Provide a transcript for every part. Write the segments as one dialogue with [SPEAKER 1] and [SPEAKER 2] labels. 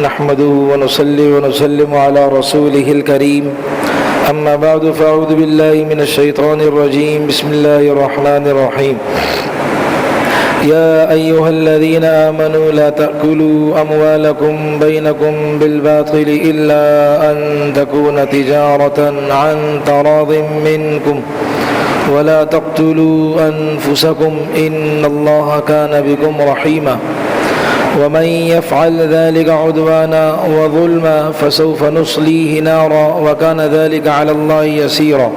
[SPEAKER 1] نحمده ونصلي ونسلم على رسوله الكريم أما بعد فأعوذ بالله من الشيطان الرجيم بسم الله الرحمن الرحيم يا أيها الذين آمنوا لا تأكلوا أموالكم بينكم بالباطل إلا أن تكون تجارة عن تراض منكم ولا تقتلوا أنفسكم إن الله كان بكم رحيما ومن يفعل ذلك عدوانا وظلما فسوف نصليه نارا وكان ذلك على الله يسيرا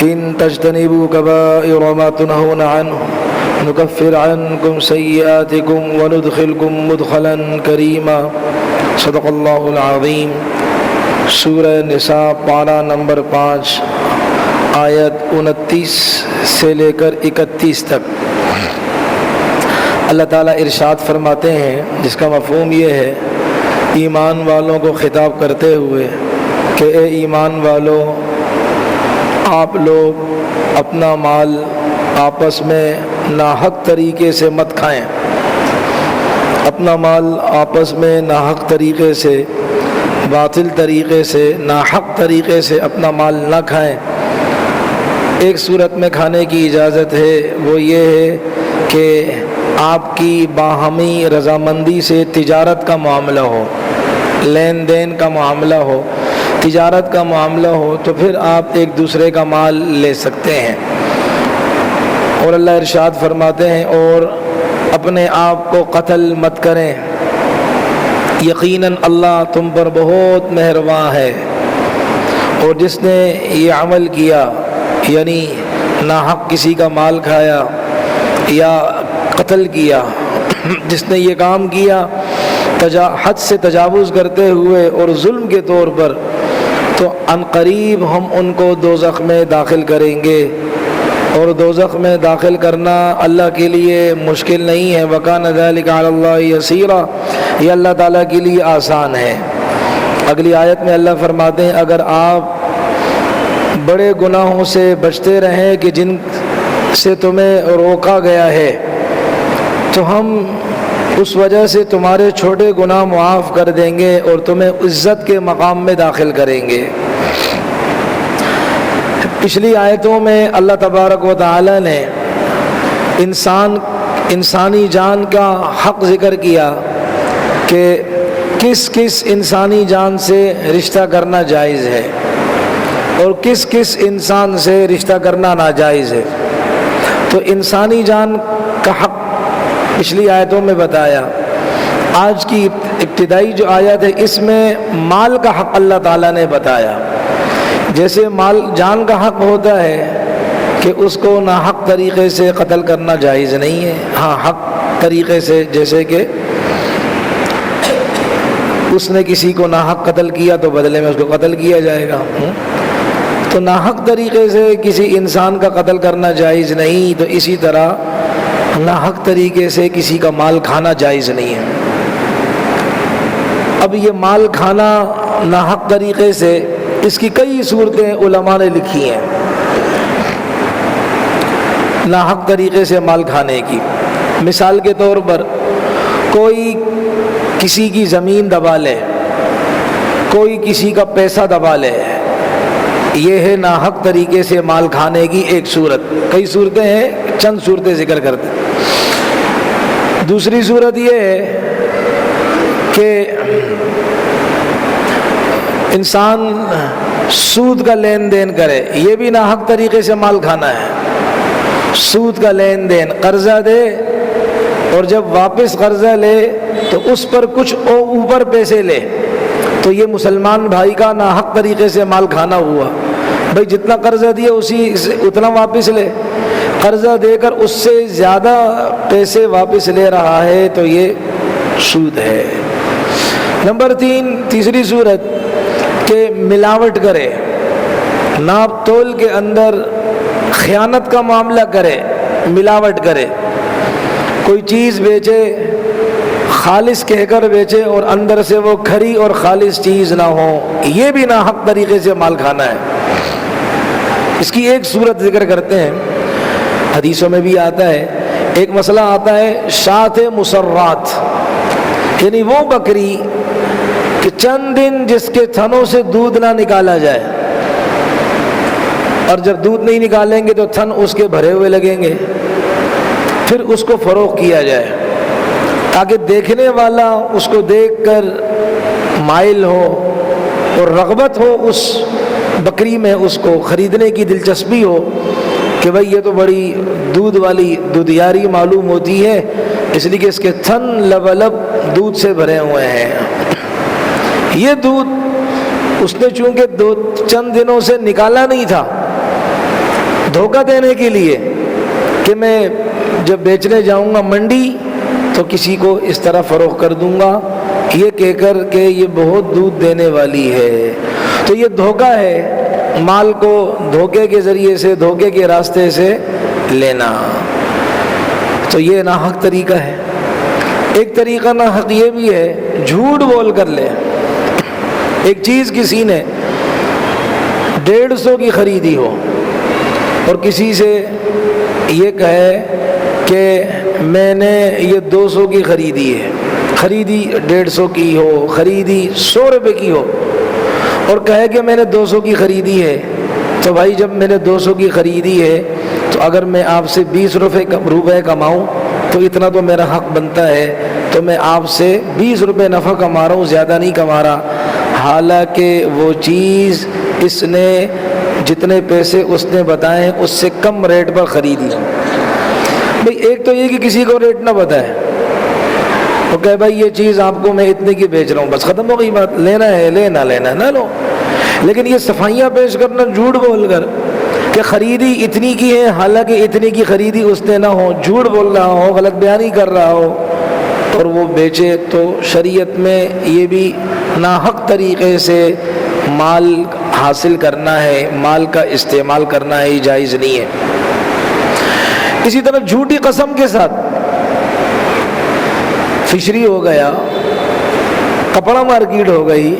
[SPEAKER 1] إن تجتنبوا كبائر ما تنهون عنه نكفر عنكم سيئاتكم وندخلكم مدخلا كريما صدق اللہ العظیم۔ سورہ نساء پارہ نمبر 5 آیت 29 سے لے کر 31 تک اللہ تعالیٰ ارشاد فرماتے ہیں، جس کا مفہوم یہ ہے ایمان والوں کو خطاب کرتے ہوئے کہ اے ایمان والوں، آپ لوگ اپنا مال آپس میں ناحق طریقے سے مت کھائیں، اپنا مال آپس میں ناحق طریقے سے، باطل طریقے سے، ناحق طریقے سے اپنا مال نہ کھائیں۔ ایک صورت میں کھانے کی اجازت ہے، وہ یہ ہے کہ آپ کی باہمی رضامندی سے تجارت کا معاملہ ہو، لین دین کا معاملہ ہو، تجارت کا معاملہ ہو، تو پھر آپ ایک دوسرے کا مال لے سکتے ہیں۔ اور اللہ ارشاد فرماتے ہیں اور اپنے آپ کو قتل مت کریں، یقیناً اللہ تم پر بہت مہربان ہے۔ اور جس نے یہ عمل کیا، یعنی ناحق کسی کا مال کھایا یا قتل کیا، جس نے یہ کام کیا حد سے تجاوز کرتے ہوئے اور ظلم کے طور پر، تو عنقریب ہم ان کو دوزخ میں داخل کریں گے۔ اور دوزخ میں داخل کرنا اللہ کے لیے مشکل نہیں ہے، وَكَانَ ذَلِكَ عَلَى اللَّهِ يَسِيرًا، یہ اللہ تعالیٰ کے لیے آسان ہے۔ اگلی آیت میں اللہ فرماتے ہیں اگر آپ بڑے گناہوں سے بچتے رہیں کہ جن سے تمہیں روکا گیا ہے، تو ہم اس وجہ سے تمہارے چھوٹے گناہ معاف کر دیں گے اور تمہیں عزت کے مقام میں داخل کریں گے۔ پچھلی آیتوں میں اللہ تبارک و تعالی نے انسانی جان کا حق ذکر کیا کہ کس کس انسانی جان سے رشتہ کرنا جائز ہے اور کس کس انسان سے رشتہ کرنا ناجائز ہے۔ تو انسانی جان کا حق پچھلی آیتوں میں بتایا۔ آج کی ابتدائی جو آیت ہے اس میں مال کا حق اللہ تعالیٰ نے بتایا۔ جیسے مال جان کا حق ہوتا ہے کہ اس کو ناحق طریقے سے قتل کرنا جائز نہیں ہے، ہاں حق طریقے سے، جیسے کہ اس نے کسی کو ناحق قتل کیا تو بدلے میں اس کو قتل کیا جائے گا۔ تو ناحق طریقے سے کسی انسان کا قتل کرنا جائز نہیں، تو اسی طرح ناحق طریقے سے کسی کا مال کھانا جائز نہیں ہے۔ اب یہ مال کھانا ناحق طریقے سے، اس کی کئی صورتیں علماء نے لکھی ہیں ناحق طریقے سے مال کھانے کی۔ مثال کے طور پر کوئی کسی کی زمین دبا لے، کوئی کسی کا پیسہ دبا لے، یہ ہے ناحق طریقے سے مال کھانے کی ایک صورت۔ کئی صورتیں ہیں، چند صورتیں ذکر کرتے ہیں۔ دوسری صورت یہ ہے کہ انسان سود کا لین دین کرے، یہ بھی ناحق طریقے سے مال کھانا ہے۔ سود کا لین دین، قرضہ دے اور جب واپس قرضہ لے تو اس پر کچھ اوپر پیسے لے، تو یہ مسلمان بھائی کا ناحق طریقے سے مال کھانا ہوا۔ بھائی جتنا قرضہ دیا اتنا واپس لے، قرضہ دے کر اس سے زیادہ پیسے واپس لے رہا ہے تو یہ سود ہے۔ نمبر 3، تیسری صورت کہ ملاوٹ کرے، ناپ تول کے اندر خیانت کا معاملہ کرے، ملاوٹ کرے، کوئی چیز بیچے خالص کہہ کر بیچے اور اندر سے وہ کھری اور خالص چیز نہ ہو، یہ بھی ناحق طریقے سے مال کھانا ہے۔ اس کی ایک صورت ذکر کرتے ہیں، حدیثوں میں بھی آتا ہے، ایک مسئلہ آتا ہے شاۃ مسرات، یعنی وہ بکری کہ چند دن جس کے تھنوں سے دودھ نہ نکالا جائے، اور جب دودھ نہیں نکالیں گے تو تھن اس کے بھرے ہوئے لگیں گے، پھر اس کو فروخت کیا جائے تاکہ دیکھنے والا اس کو دیکھ کر مائل ہو اور رغبت ہو اس بکری میں، اس کو خریدنے کی دلچسپی ہو کہ بھئی یہ تو بڑی دودھ والی دودھیاری معلوم ہوتی ہے، اس لیے کہ اس کے تھن لبالب دودھ سے بھرے ہوئے ہیں۔ یہ دودھ اس نے چونکہ چند دنوں سے نکالا نہیں تھا، دھوکہ دینے کے لیے کہ میں جب بیچنے جاؤں گا منڈی تو کسی کو اس طرح فروخت کر دوں گا یہ کہہ کر کہ یہ بہت دودھ دینے والی ہے، تو یہ دھوکہ ہے، مال کو دھوکے کے ذریعے سے، دھوکے کے راستے سے لینا، تو یہ ناحق طریقہ ہے۔ ایک طریقہ ناحق یہ بھی ہے، جھوٹ بول کر لے۔ ایک چیز کسی نے 150 کی خریدی ہو اور کسی سے یہ کہے کہ میں نے یہ 200 کی خریدی ہے، خریدی 150 کی ہو، خریدی 100 روپے کی ہو، اور کہے کہ میں نے 200 کی خریدی ہے، تو بھائی جب میں نے 200 کی خریدی ہے تو اگر میں آپ سے 20 روپے کماؤں تو اتنا تو میرا حق بنتا ہے، تو میں آپ سے 20 روپے نفع کما رہا ہوں، زیادہ نہیں کما رہا، حالانکہ وہ چیز اس نے جتنے پیسے اس نے بتائے اس سے کم ریٹ پر خریدی۔ بھئی ایک تو یہ کہ کسی کو ریٹ نہ بتائے، وہ کہے بھائی یہ چیز آپ کو میں اتنے کی بیچ رہا ہوں، بس ختم ہو گئی بات، لینا ہے لینا، لینا نہ لو۔ لیکن یہ صفائیاں پیش کرنا جھوٹ بول کر کہ خریدی اتنی کی ہے، حالانکہ اتنی کی خریدی اس نے نہ ہو، جھوٹ بول رہا ہو، غلط بیانی کر رہا ہو اور وہ بیچے، تو شریعت میں یہ بھی ناحق طریقے سے مال حاصل کرنا ہے، مال کا استعمال کرنا ہے، یہ جائز نہیں ہے۔ اسی طرح جھوٹی قسم کے ساتھ، فشری ہو گیا، کپڑا مارکیٹ ہو گئی،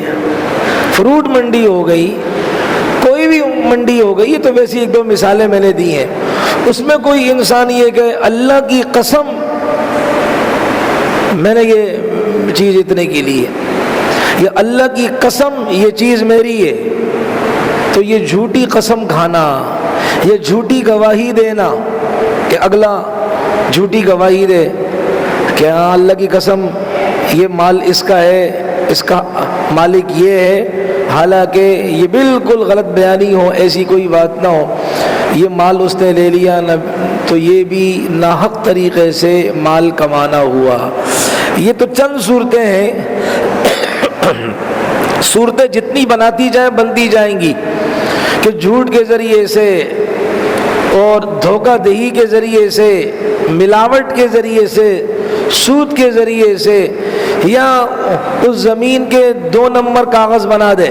[SPEAKER 1] فروٹ منڈی ہو گئی، کوئی بھی منڈی ہو گئی، یہ تو ویسی ایک دو مثالیں میں نے دی ہیں، اس میں کوئی انسان یہ کہ اللہ کی قسم میں نے یہ چیز اتنے کی لی ہے، یا اللہ کی قسم یہ چیز میری ہے، تو یہ جھوٹی قسم کھانا، یہ جھوٹی گواہی دینا کہ اگلا جھوٹی گواہی دے کہ ہاں اللہ کی قسم یہ مال اس کا ہے، اس کا مالک یہ ہے، حالانکہ یہ بالکل غلط بیانی ہو، ایسی کوئی بات نہ ہو، یہ مال اس نے لے لیا نہ، تو یہ بھی ناحق طریقے سے مال کمانا ہوا۔ یہ تو چند صورتیں ہیں، صورتیں جتنی بناتی جائیں بنتی جائیں گی کہ جھوٹ کے ذریعے سے اور دھوکہ دہی کے ذریعے سے، ملاوٹ کے ذریعے سے، سود کے ذریعے سے، یا اس زمین کے 2 نمبر کاغذ بنا دے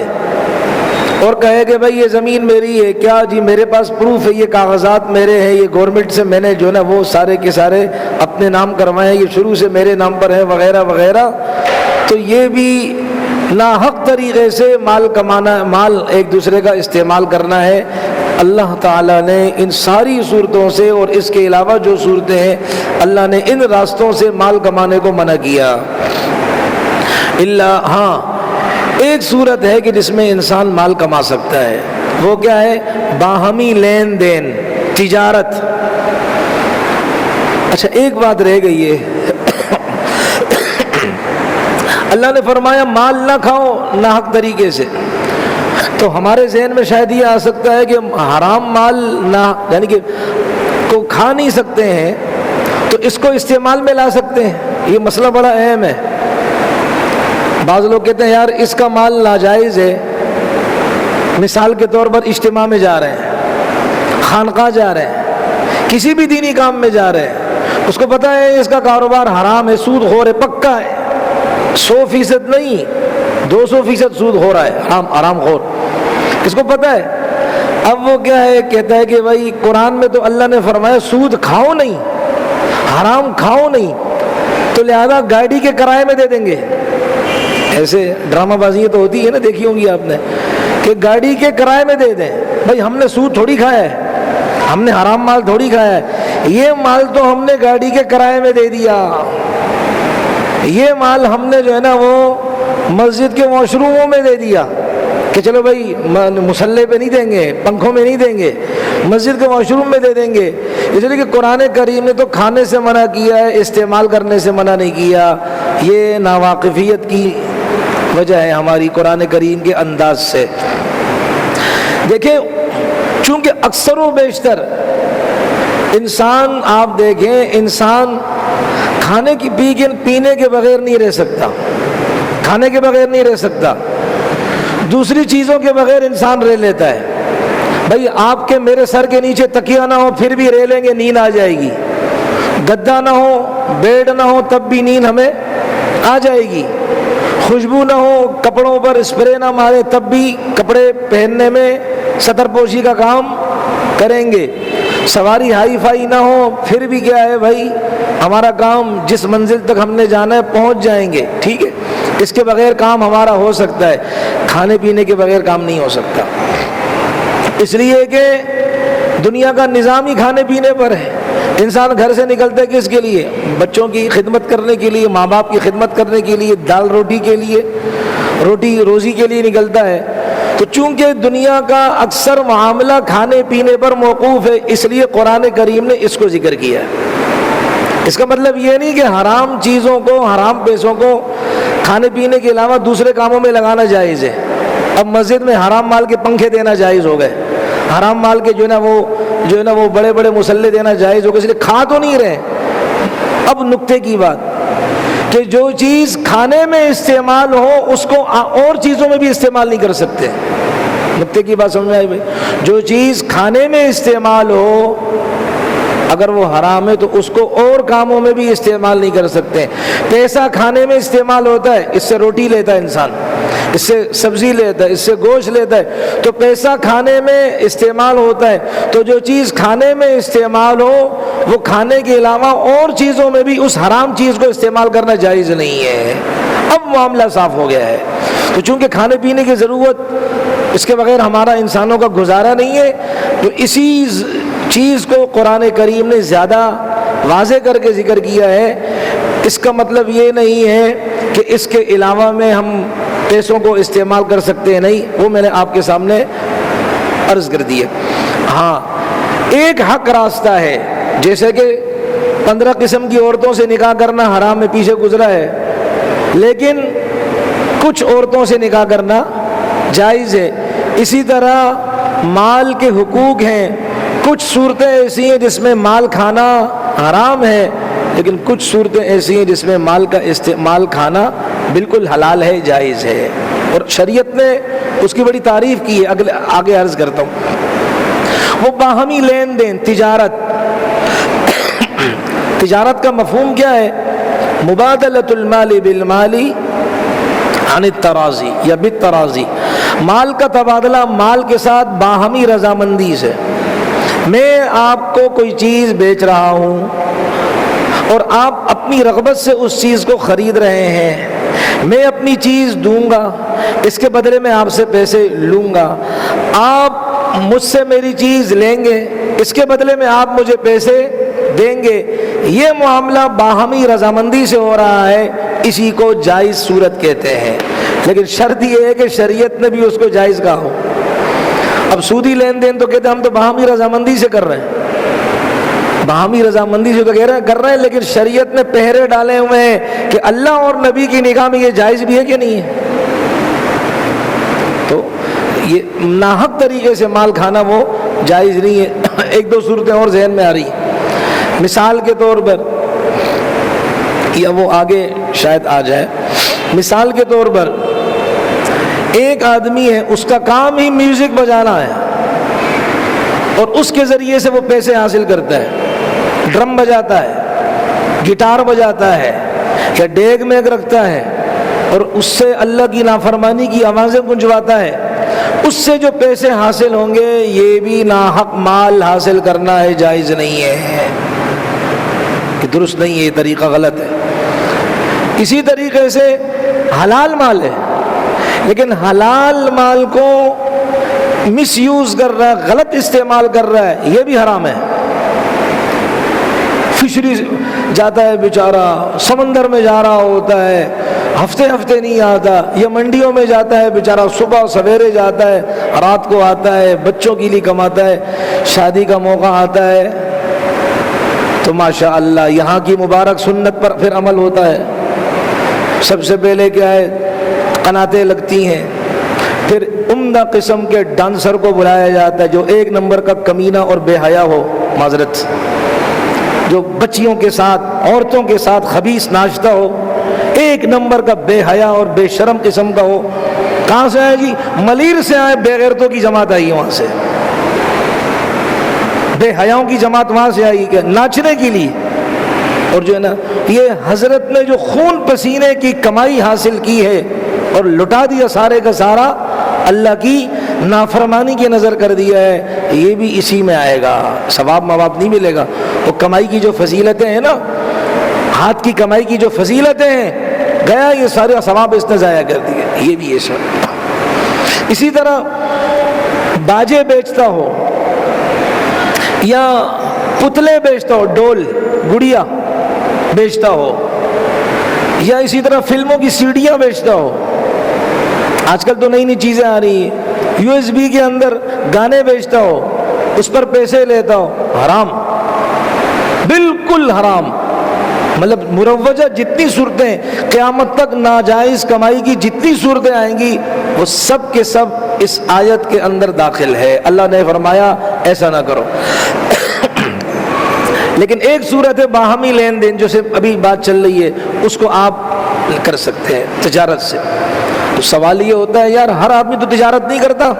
[SPEAKER 1] اور کہے کہ بھائی یہ زمین میری ہے، کیا جی میرے پاس پروف ہے، یہ کاغذات میرے ہیں، یہ گورنمنٹ سے میں نے جو ہے نا وہ سارے کے سارے اپنے نام کروائے ہیں، یہ شروع سے میرے نام پر ہیں، وغیرہ وغیرہ، تو یہ بھی ناحق طریقے سے مال کمانا، مال ایک دوسرے کا استعمال کرنا ہے۔ اللہ تعالیٰ نے ان ساری صورتوں سے اور اس کے علاوہ جو صورتیں ہیں اللہ نے ان راستوں سے مال کمانے کو منع کیا۔ اللہ ہاں ایک صورت ہے کہ جس میں انسان مال کما سکتا ہے، وہ کیا ہے؟ باہمی لین دین، تجارت۔ اچھا ایک بات رہ گئی ہے، اللہ نے فرمایا مال نہ کھاؤ ناحق طریقے سے، تو ہمارے ذہن میں شاید یہ آ سکتا ہے کہ حرام مال نہ یعنی کہ کو کھا نہیں سکتے ہیں تو اس کو استعمال میں لا سکتے ہیں، یہ مسئلہ بڑا اہم ہے۔ بعض لوگ کہتے ہیں یار اس کا مال ناجائز ہے، مثال کے طور پر اجتماع میں جا رہے ہیں، خانقاہ جا رہے ہیں، کسی بھی دینی کام میں جا رہے ہیں، اس کو پتہ ہے اس کا کاروبار حرام ہے، سود خور ہے، پکا ہے، 100% نہیں 200% سود ہو رہا ہے، حرام خور، اس کو پتہ ہے۔ اب وہ کیا ہے، کہتا ہے کہ بھائی قرآن میں تو اللہ نے فرمایا سود کھاؤ نہیں، حرام کھاؤ نہیں، تو لہذا گاڑی کے کرائے میں دے دیں گے۔ ایسے ڈرامہ بازی تو ہوتی ہے نا، دیکھی ہوں گی آپ نے، کہ گاڑی کے کرائے میں دے دیں۔ بھائی ہم نے سود تھوڑی کھایا ہے، ہم نے حرام مال تھوڑی کھایا ہے، یہ مال تو ہم نے گاڑی کے کرائے میں دے دیا، یہ مال ہم نے جو ہے نا وہ مسجد کے واش روموں میں دے دیا کہ چلو بھائی مصلی پہ نہیں دیں گے، پنکھوں میں نہیں دیں گے، مسجد کے واش روم میں دے دیں گے، اس لیے کہ قرآن کریم نے تو کھانے سے منع کیا ہے، استعمال کرنے سے منع نہیں کیا۔ یہ ناواقفیت کی وجہ ہے ہماری قرآن کریم کے انداز سے۔ دیکھیں، چونکہ اکثر و بیشتر انسان، آپ دیکھیں، انسان کھانے کی پینے کے بغیر نہیں رہ سکتا، کھانے کے بغیر نہیں رہ سکتا، دوسری چیزوں کے بغیر انسان رہ لیتا ہے۔ بھائی آپ کے میرے سر کے نیچے تکیہ نہ ہو پھر بھی رہ لیں گے، نیند آ جائے گی، گدا نہ ہو، بیڈ نہ ہو تب بھی نیند ہمیں آ جائے گی، خوشبو نہ ہو، کپڑوں پر اسپرے نہ مارے تب بھی کپڑے پہننے میں ستر پوشی کا کام کریں گے، سواری ہائی فائی نہ ہو پھر بھی کیا ہے بھائی، ہمارا کام جس منزل تک ہم نے جانا ہے پہنچ جائیں گے، ٹھیک ہے، اس کے بغیر کام ہمارا ہو سکتا ہے، کھانے پینے کے بغیر کام نہیں ہو سکتا، اس لیے کہ دنیا کا نظام ہی کھانے پینے پر ہے۔ انسان گھر سے نکلتا ہے کس کے لیے؟ بچوں کی خدمت کرنے کے لیے، ماں باپ کی خدمت کرنے کے لیے، دال روٹی کے لیے، روٹی روزی کے لیے نکلتا ہے۔ تو چونکہ دنیا کا اکثر معاملہ کھانے پینے پر موقوف ہے، اس لیے قرآن کریم نے اس کو ذکر کیا ہے۔ اس کا مطلب یہ نہیں کہ حرام چیزوں کو، حرام پیسوں کو کھانے پینے کے علاوہ دوسرے کاموں میں لگانا جائز ہے۔ اب مسجد میں حرام مال کے پنکھے دینا جائز ہو گئے، حرام مال کے جو ہے نا وہ بڑے بڑے مصلے دینا جائز ہو گئے، اس لیے کھا تو نہیں رہے۔ اب نکتے کی بات کہ جو چیز کھانے میں استعمال ہو اس کو اور چیزوں میں بھی استعمال نہیں کر سکتے۔ نکتے کی بات سمجھ میں آئی بھائی؟ جو چیز کھانے میں استعمال ہو اگر وہ حرام ہے تو اس کو اور کاموں میں بھی استعمال نہیں کر سکتے۔ پیسہ کھانے میں استعمال ہوتا ہے، اس سے روٹی لیتا ہے انسان، اس سے سبزی لیتا ہے، اس سے گوشت لیتا ہے، تو پیسہ کھانے میں استعمال ہوتا ہے، تو جو چیز کھانے میں استعمال ہو وہ کھانے کے علاوہ اور چیزوں میں بھی اس حرام چیز کو استعمال کرنا جائز نہیں ہے۔ اب معاملہ صاف ہو گیا ہے۔ تو چونکہ کھانے پینے کی ضرورت، اس کے بغیر ہمارا انسانوں کا گزارا نہیں ہے، تو اسی چیز کو قرآن کریم نے زیادہ واضح کر کے ذکر کیا ہے۔ اس کا مطلب یہ نہیں ہے کہ اس کے علاوہ میں ہم پیسوں کو استعمال کر سکتے ہیں، نہیں، وہ میں نے آپ کے سامنے عرض کر دی ہے۔ ہاں، ایک حق راستہ ہے، جیسے کہ 15 قسم کی عورتوں سے نکاح کرنا حرام میں پیچھے گزرا ہے، لیکن کچھ عورتوں سے نکاح کرنا جائز ہے۔ اسی طرح مال کے حقوق ہیں، کچھ صورتیں ایسی ہیں جس میں مال کھانا حرام ہے، لیکن کچھ صورتیں ایسی ہیں جس میں مال کھانا بالکل حلال ہے، جائز ہے، اور شریعت نے اس کی بڑی تعریف کی ہے۔ آگے عرض کرتا ہوں، وہ باہمی لین دین، تجارت۔ تجارت کا مفہوم کیا ہے؟ مبادلۃ المال بالمال عن التراضی یا بالتراضی، مال کا تبادلہ مال کے ساتھ باہمی رضامندی سے۔ میں آپ کو کوئی چیز بیچ رہا ہوں اور آپ اپنی رغبت سے اس چیز کو خرید رہے ہیں، میں اپنی چیز دوں گا، اس کے بدلے میں آپ سے پیسے لوں گا، آپ مجھ سے میری چیز لیں گے، اس کے بدلے میں آپ مجھے پیسے دیں گے، یہ معاملہ باہمی رضامندی سے ہو رہا ہے، اسی کو جائز صورت کہتے ہیں۔ لیکن شرط یہ ہے کہ شریعت نے بھی اس کو جائز کہا ہو۔ اب سودی لین دین تو کہتے ہیں ہم تو باہمی رضامندی سے کر رہے ہیں، باہمی رضامندی سے تو کر رہے ہیں، لیکن شریعت نے پہرے ڈالے ہوئے ہیں کہ اللہ اور نبی کی نگاہ میں یہ جائز بھی ہے کہ نہیں ہے۔ تو یہ ناحق طریقے سے مال کھانا وہ جائز نہیں ہے۔ ایک دو صورتیں اور ذہن میں آ رہی ہیں، مثال کے طور پر، یا وہ آگے شاید آ جائے۔ مثال کے طور پر ایک آدمی ہے، اس کا کام ہی میوزک بجانا ہے، اور اس کے ذریعے سے وہ پیسے حاصل کرتا ہے، ڈرم بجاتا ہے، گٹار بجاتا ہے، یا ڈیگ میگ رکھتا ہے، اور اس سے اللہ کی نافرمانی کی آوازیں گونجواتا ہے، اس سے جو پیسے حاصل ہوں گے یہ بھی ناحق مال حاصل کرنا ہے، جائز نہیں ہے، کہ درست نہیں ہے، یہ طریقہ غلط ہے۔ اسی طریقے سے حلال مال ہے، لیکن حلال مال کو مس یوز کر رہا ہے، غلط استعمال کر رہا ہے، یہ بھی حرام ہے۔ فشری جاتا ہے بیچارہ، سمندر میں جا رہا ہوتا ہے، ہفتے ہفتے نہیں آتا، یا منڈیوں میں جاتا ہے بیچارہ، صبح سویرے جاتا ہے، رات کو آتا ہے، بچوں کے لیے کماتا ہے، شادی کا موقع آتا ہے تو ماشاء اللہ یہاں کی مبارک سنت پر پھر عمل ہوتا ہے۔ سب سے پہلے کیا ہے، قناتیں لگتی ہیں، پھر عمدہ قسم کے ڈانسر کو بلایا جاتا ہے جو ایک نمبر کا کمینہ اور بے حیا ہو، معذرت، جو بچیوں کے ساتھ، عورتوں کے ساتھ خبیث ناچتا ہو، ایک نمبر کا بے حیا اور بے شرم قسم کا ہو۔ کہاں سے آئے جی؟ ملیر سے آئے، بے غیرتوں کی جماعت آئی ہے وہاں سے، بے حیاؤں کی جماعت وہاں سے آئی کہ ناچنے کے لیے۔ اور جو ہے نا یہ حضرت نے جو خون پسینے کی کمائی حاصل کی ہے اور لٹا دیا سارے کا سارا، اللہ کی نافرمانی کی نظر کر دیا ہے، یہ بھی اسی میں آئے گا، ثواب مواب نہیں ملے گا۔ وہ کمائی کی جو فضیلتیں ہیں نا، ہاتھ کی کمائی کی جو فضیلتیں ہیں، گیا یہ سارے ثواب اس نے ضائع کر دیے، یہ بھی یہ سب۔ اسی طرح باجے بیچتا ہو یا پتلے بیچتا ہو، ڈول گڑیا بیچتا ہو، یا اسی طرح فلموں کی سیڈیاں بیچتا ہو، آج کل تو نئی نئی چیزیں آ رہی ہیں، USB کے اندر گانے بیچتا ہو، اس پر پیسے لیتا ہو، حرام، بالکل حرام۔ مطلب مروجہ جتنی صورتیں قیامت تک ناجائز کمائی کی جتنی صورتیں آئیں گی وہ سب کے سب اس آیت کے اندر داخل ہے۔ اللہ نے فرمایا ایسا نہ کرو۔ لیکن ایک صورت ہے باہمی لین دین، جو سے ابھی بات چل رہی ہے، اس کو آپ کر سکتے ہیں تجارت سے۔ تو سوال یہ ہوتا ہے یار ہر آدمی تو تجارت نہیں کرتا،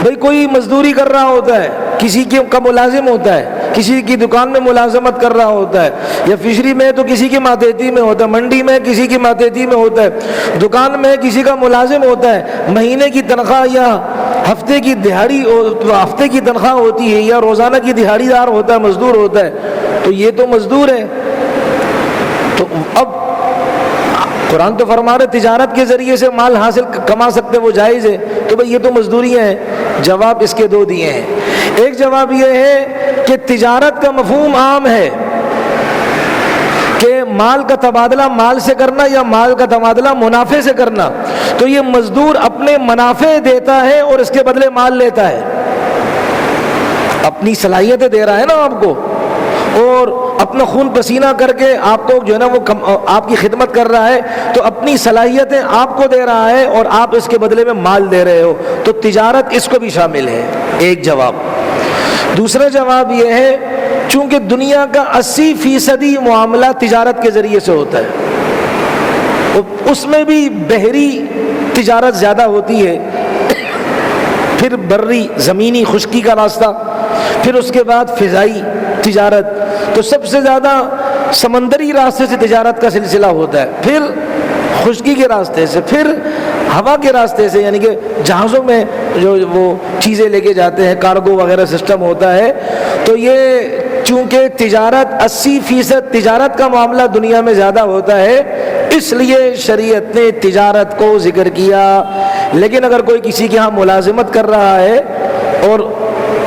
[SPEAKER 1] بھئی کوئی مزدوری کر رہا ہوتا ہے، کسی کا ملازم ہوتا ہے، کسی کی دکان میں ملازمت کر رہا ہوتا ہے، یا فشری میں تو کسی کی ماتحتی میں ہوتا ہے، منڈی میں کسی کی ماتحتی میں ہوتا ہے، دکان میں کسی کا ملازم ہوتا ہے، مہینے کی تنخواہ یا ہفتے کی دہاڑی، ہفتے کی تنخواہ ہوتی ہے، یا روزانہ کی دہاڑی دار ہوتا ہے، مزدور ہوتا ہے، تو یہ تو مزدور ہے۔ تو اب قرآن تو فرما رہے تجارت کے ذریعے سے مال حاصل کما سکتے، وہ جائز ہے، تو بھئی یہ تو مزدوریاں ہیں۔ جواب اس کے دو دیے ہیں۔ ایک جواب یہ ہے کہ تجارت کا مفہوم عام ہے کہ مال کا تبادلہ مال سے کرنا یا مال کا تبادلہ منافع سے کرنا، تو یہ مزدور اپنے منافع دیتا ہے اور اس کے بدلے مال لیتا ہے، اپنی صلاحیتیں دے رہا ہے نا آپ کو، اور اپنا خون پسینہ کر کے آپ کو جو ہے نا وہ آپ کی خدمت کر رہا ہے، تو اپنی صلاحیتیں آپ کو دے رہا ہے اور آپ اس کے بدلے میں مال دے رہے ہو، تو تجارت اس کو بھی شامل ہے۔ ایک جواب۔ دوسرا جواب یہ ہے چونکہ دنیا کا 80% معاملہ تجارت کے ذریعے سے ہوتا ہے، اس میں بھی بحری تجارت زیادہ ہوتی ہے، پھر بری زمینی خشکی کا راستہ، پھر اس کے بعد فضائی تجارت، تو سب سے زیادہ سمندری راستے سے تجارت کا سلسلہ ہوتا ہے، پھر خشکی کے راستے سے، پھر ہوا کے راستے سے، یعنی کہ جہازوں میں جو وہ چیزیں لے کے جاتے ہیں، کارگو وغیرہ سسٹم ہوتا ہے۔ تو یہ چونکہ تجارت 80% تجارت کا معاملہ دنیا میں زیادہ ہوتا ہے، اس لیے شریعت نے تجارت کو ذکر کیا۔ لیکن اگر کوئی کسی کے ہاں ملازمت کر رہا ہے اور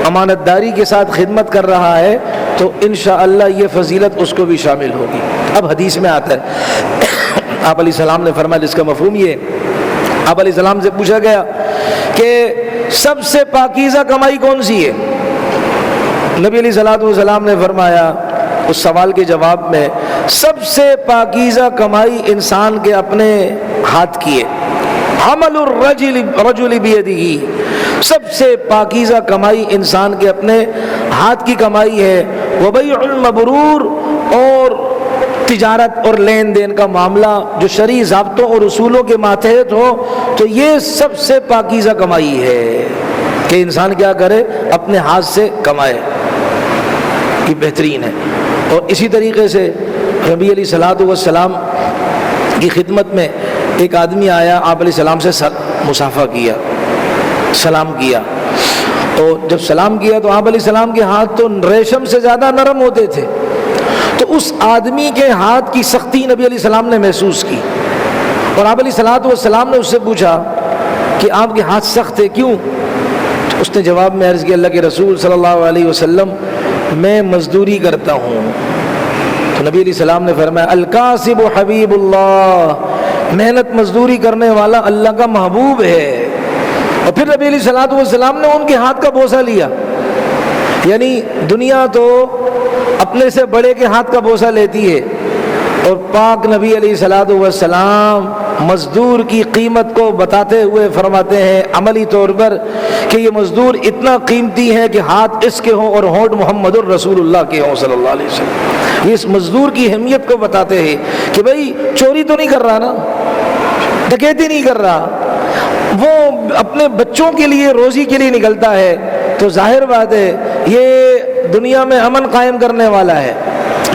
[SPEAKER 1] امانت داری کے ساتھ خدمت کر رہا ہے تو انشاءاللہ یہ فضیلت اس کو بھی شامل ہوگی۔ اب حدیث میں آتا ہے، آپ علیہ السلام نے فرمایا، جس کا مفہوم یہ، آپ علیہ السلام سے پوچھا گیا کہ سب سے پاکیزہ کمائی کون سی ہے؟ نبی علیہ السلام نے فرمایا اس سوال کے جواب میں، سب سے پاکیزہ کمائی انسان کے اپنے ہاتھ کی ہے، عمل الرجل بیدہ، سب سے پاکیزہ کمائی انسان کے اپنے ہاتھ کی کمائی ہے، وبیع المبرور، اور تجارت اور لین دین کا معاملہ جو شرعی ضابطوں اور اصولوں کے ماتحت ہو، تو یہ سب سے پاکیزہ کمائی ہے کہ انسان کیا کرے، اپنے ہاتھ سے کمائے، یہ بہترین ہے۔ اور اسی طریقے سے نبی علیہ السلام کی خدمت میں ایک آدمی آیا، آپ علیہ السلام سے مصافحہ کیا، سلام کیا، اور جب سلام کیا تو آپ علیہ السلام کے ہاتھ تو ریشم سے زیادہ نرم ہوتے تھے، تو اس آدمی کے ہاتھ کی سختی نبی علیہ السلام نے محسوس کی، اور آپ علیہ السلام نے اس سے پوچھا کہ آپ کے ہاتھ سخت ہے کیوں؟ تو اس نے جواب میں عرض کیا، اللہ کے رسول صلی اللہ علیہ وسلم، میں مزدوری کرتا ہوں، نبی علیہ السلام نے فرمایا الکاسب حبیب اللہ، محنت مزدوری کرنے والا اللہ کا محبوب ہے۔ اور پھر نبی علیہ السلام نے ان کے ہاتھ کا بوسہ لیا، یعنی دنیا تو اپنے سے بڑے کے ہاتھ کا بوسہ لیتی ہے، اور پاک نبی علیہ السلام مزدور کی قیمت کو بتاتے ہوئے فرماتے ہیں عملی طور پر کہ یہ مزدور اتنا قیمتی ہے کہ ہاتھ اس کے ہوں اور ہونٹ محمد الرسول اللہ کے ہوں صلی اللہ علیہ وسلم۔ یہ اس مزدور کی اہمیت کو بتاتے ہیں کہ بھئی چوری تو نہیں کر رہا نا، ڈکیتی نہیں کر رہا، وہ اپنے بچوں کے لیے روزی کے لیے نکلتا ہے، تو ظاہر بات ہے یہ دنیا میں امن قائم کرنے والا ہے۔